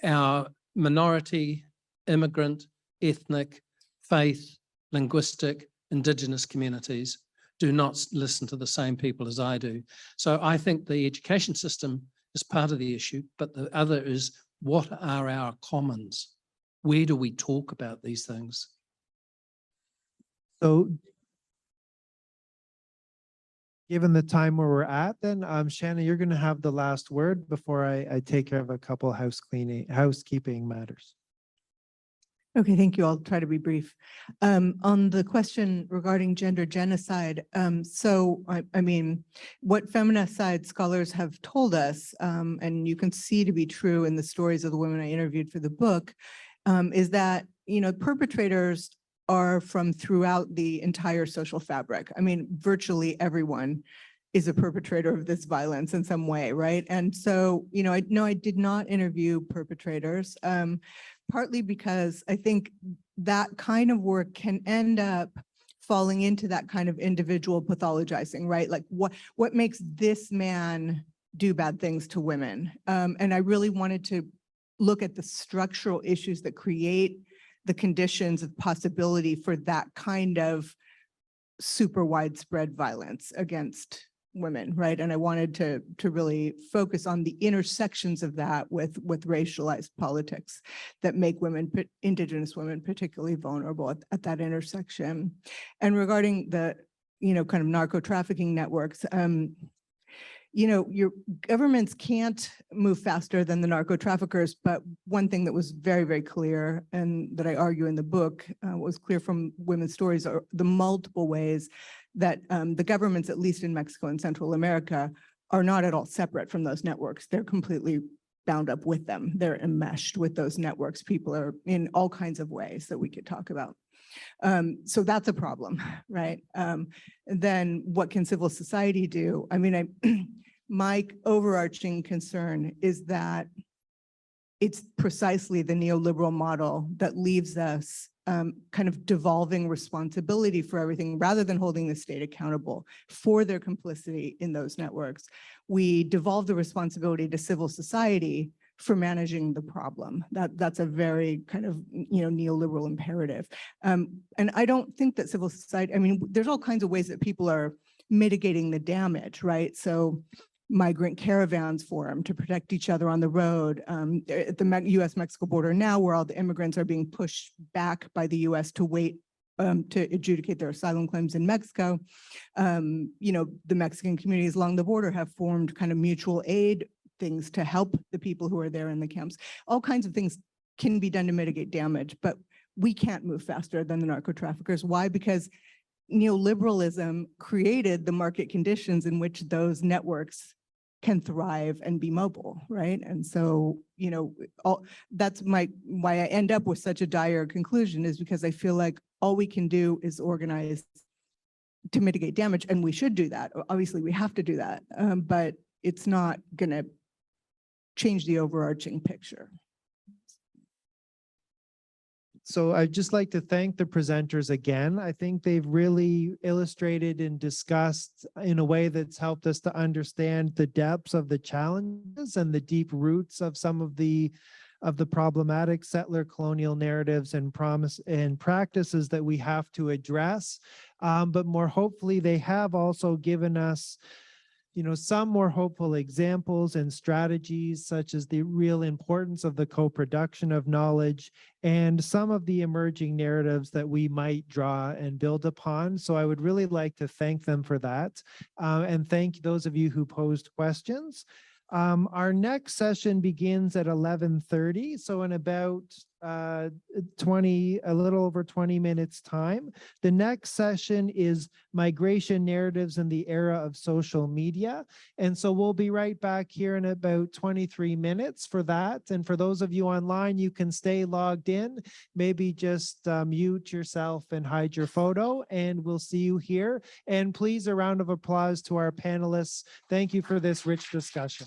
Our minority, immigrant, ethnic, faith, linguistic, Indigenous communities do not listen to the same people as I do. So I think the education system is part of the issue, but the other is, what are our commons? Where do we talk about these things? So given the time where we're at, then Shannon, you're going to have the last word before I take care of a couple housekeeping matters. Okay, thank you. I'll try to be brief. On the question regarding gender genocide, I mean, what feminicide scholars have told us, and you can see to be true in the stories of the women I interviewed for the book, is that, you know, perpetrators are from throughout the entire social fabric. I mean, virtually everyone is a perpetrator of this violence in some way, right? And so, you know, I did not interview perpetrators, partly because I think that kind of work can end up falling into that kind of individual pathologizing, right? Like what makes this man do bad things to women? And I really wanted to look at the structural issues that create the conditions of possibility for that kind of super widespread violence against women, right? And I wanted to really focus on the intersections of that with racialized politics that make women, Indigenous women, particularly vulnerable at that intersection. And regarding the, you know, kind of narco trafficking networks, you know, your governments can't move faster than the narco traffickers, but one thing that was very, very clear, and that I argue in the book, was clear from women's stories, are the multiple ways that the governments, at least in Mexico and Central America, are not at all separate from those networks. They're completely bound up with them. They're enmeshed with those networks. People are in all kinds of ways that we could talk about. So that's a problem, right? Then what can civil society do? I mean, my overarching concern is that it's precisely the neoliberal model that leaves us kind of devolving responsibility for everything rather than holding the state accountable for their complicity in those networks. We devolve the responsibility to civil society for managing the problem. That's a very kind of, you know, neoliberal imperative. And I don't think that civil society, I mean, there's all kinds of ways that people are mitigating the damage, right? So migrant caravans form to protect each other on the road. At the US-Mexico border now, where all the immigrants are being pushed back by the US to wait to adjudicate their asylum claims in Mexico. You know, the Mexican communities along the border have formed kind of mutual aid things to help the people who are there in the camps. All kinds of things can be done to mitigate damage, but we can't move faster than the narco traffickers. Why? Because neoliberalism created the market conditions in which those networks can thrive and be mobile, right? And so, you know, that's why I end up with such a dire conclusion, is because I feel like all we can do is organize to mitigate damage, and we should do that. Obviously, we have to do that, but it's not going to change the overarching picture. So I'd just like to thank the presenters again. I think they've really illustrated and discussed in a way that's helped us to understand the depths of the challenges and the deep roots of some of the problematic settler colonial narratives and practices that we have to address. But more hopefully, they have also given us, you know, some more hopeful examples and strategies, such as the real importance of the co-production of knowledge and some of the emerging narratives that we might draw and build upon. So I would really like to thank them for that, and thank those of you who posed questions. Our next session begins at 11:30. So in about a little over 20 minutes time. The next session is migration narratives in the era of social media. And so we'll be right back here in about 23 minutes for that. And for those of you online, you can stay logged in, maybe just mute yourself and hide your photo, and we'll see you here. And please, a round of applause to our panelists. Thank you for this rich discussion.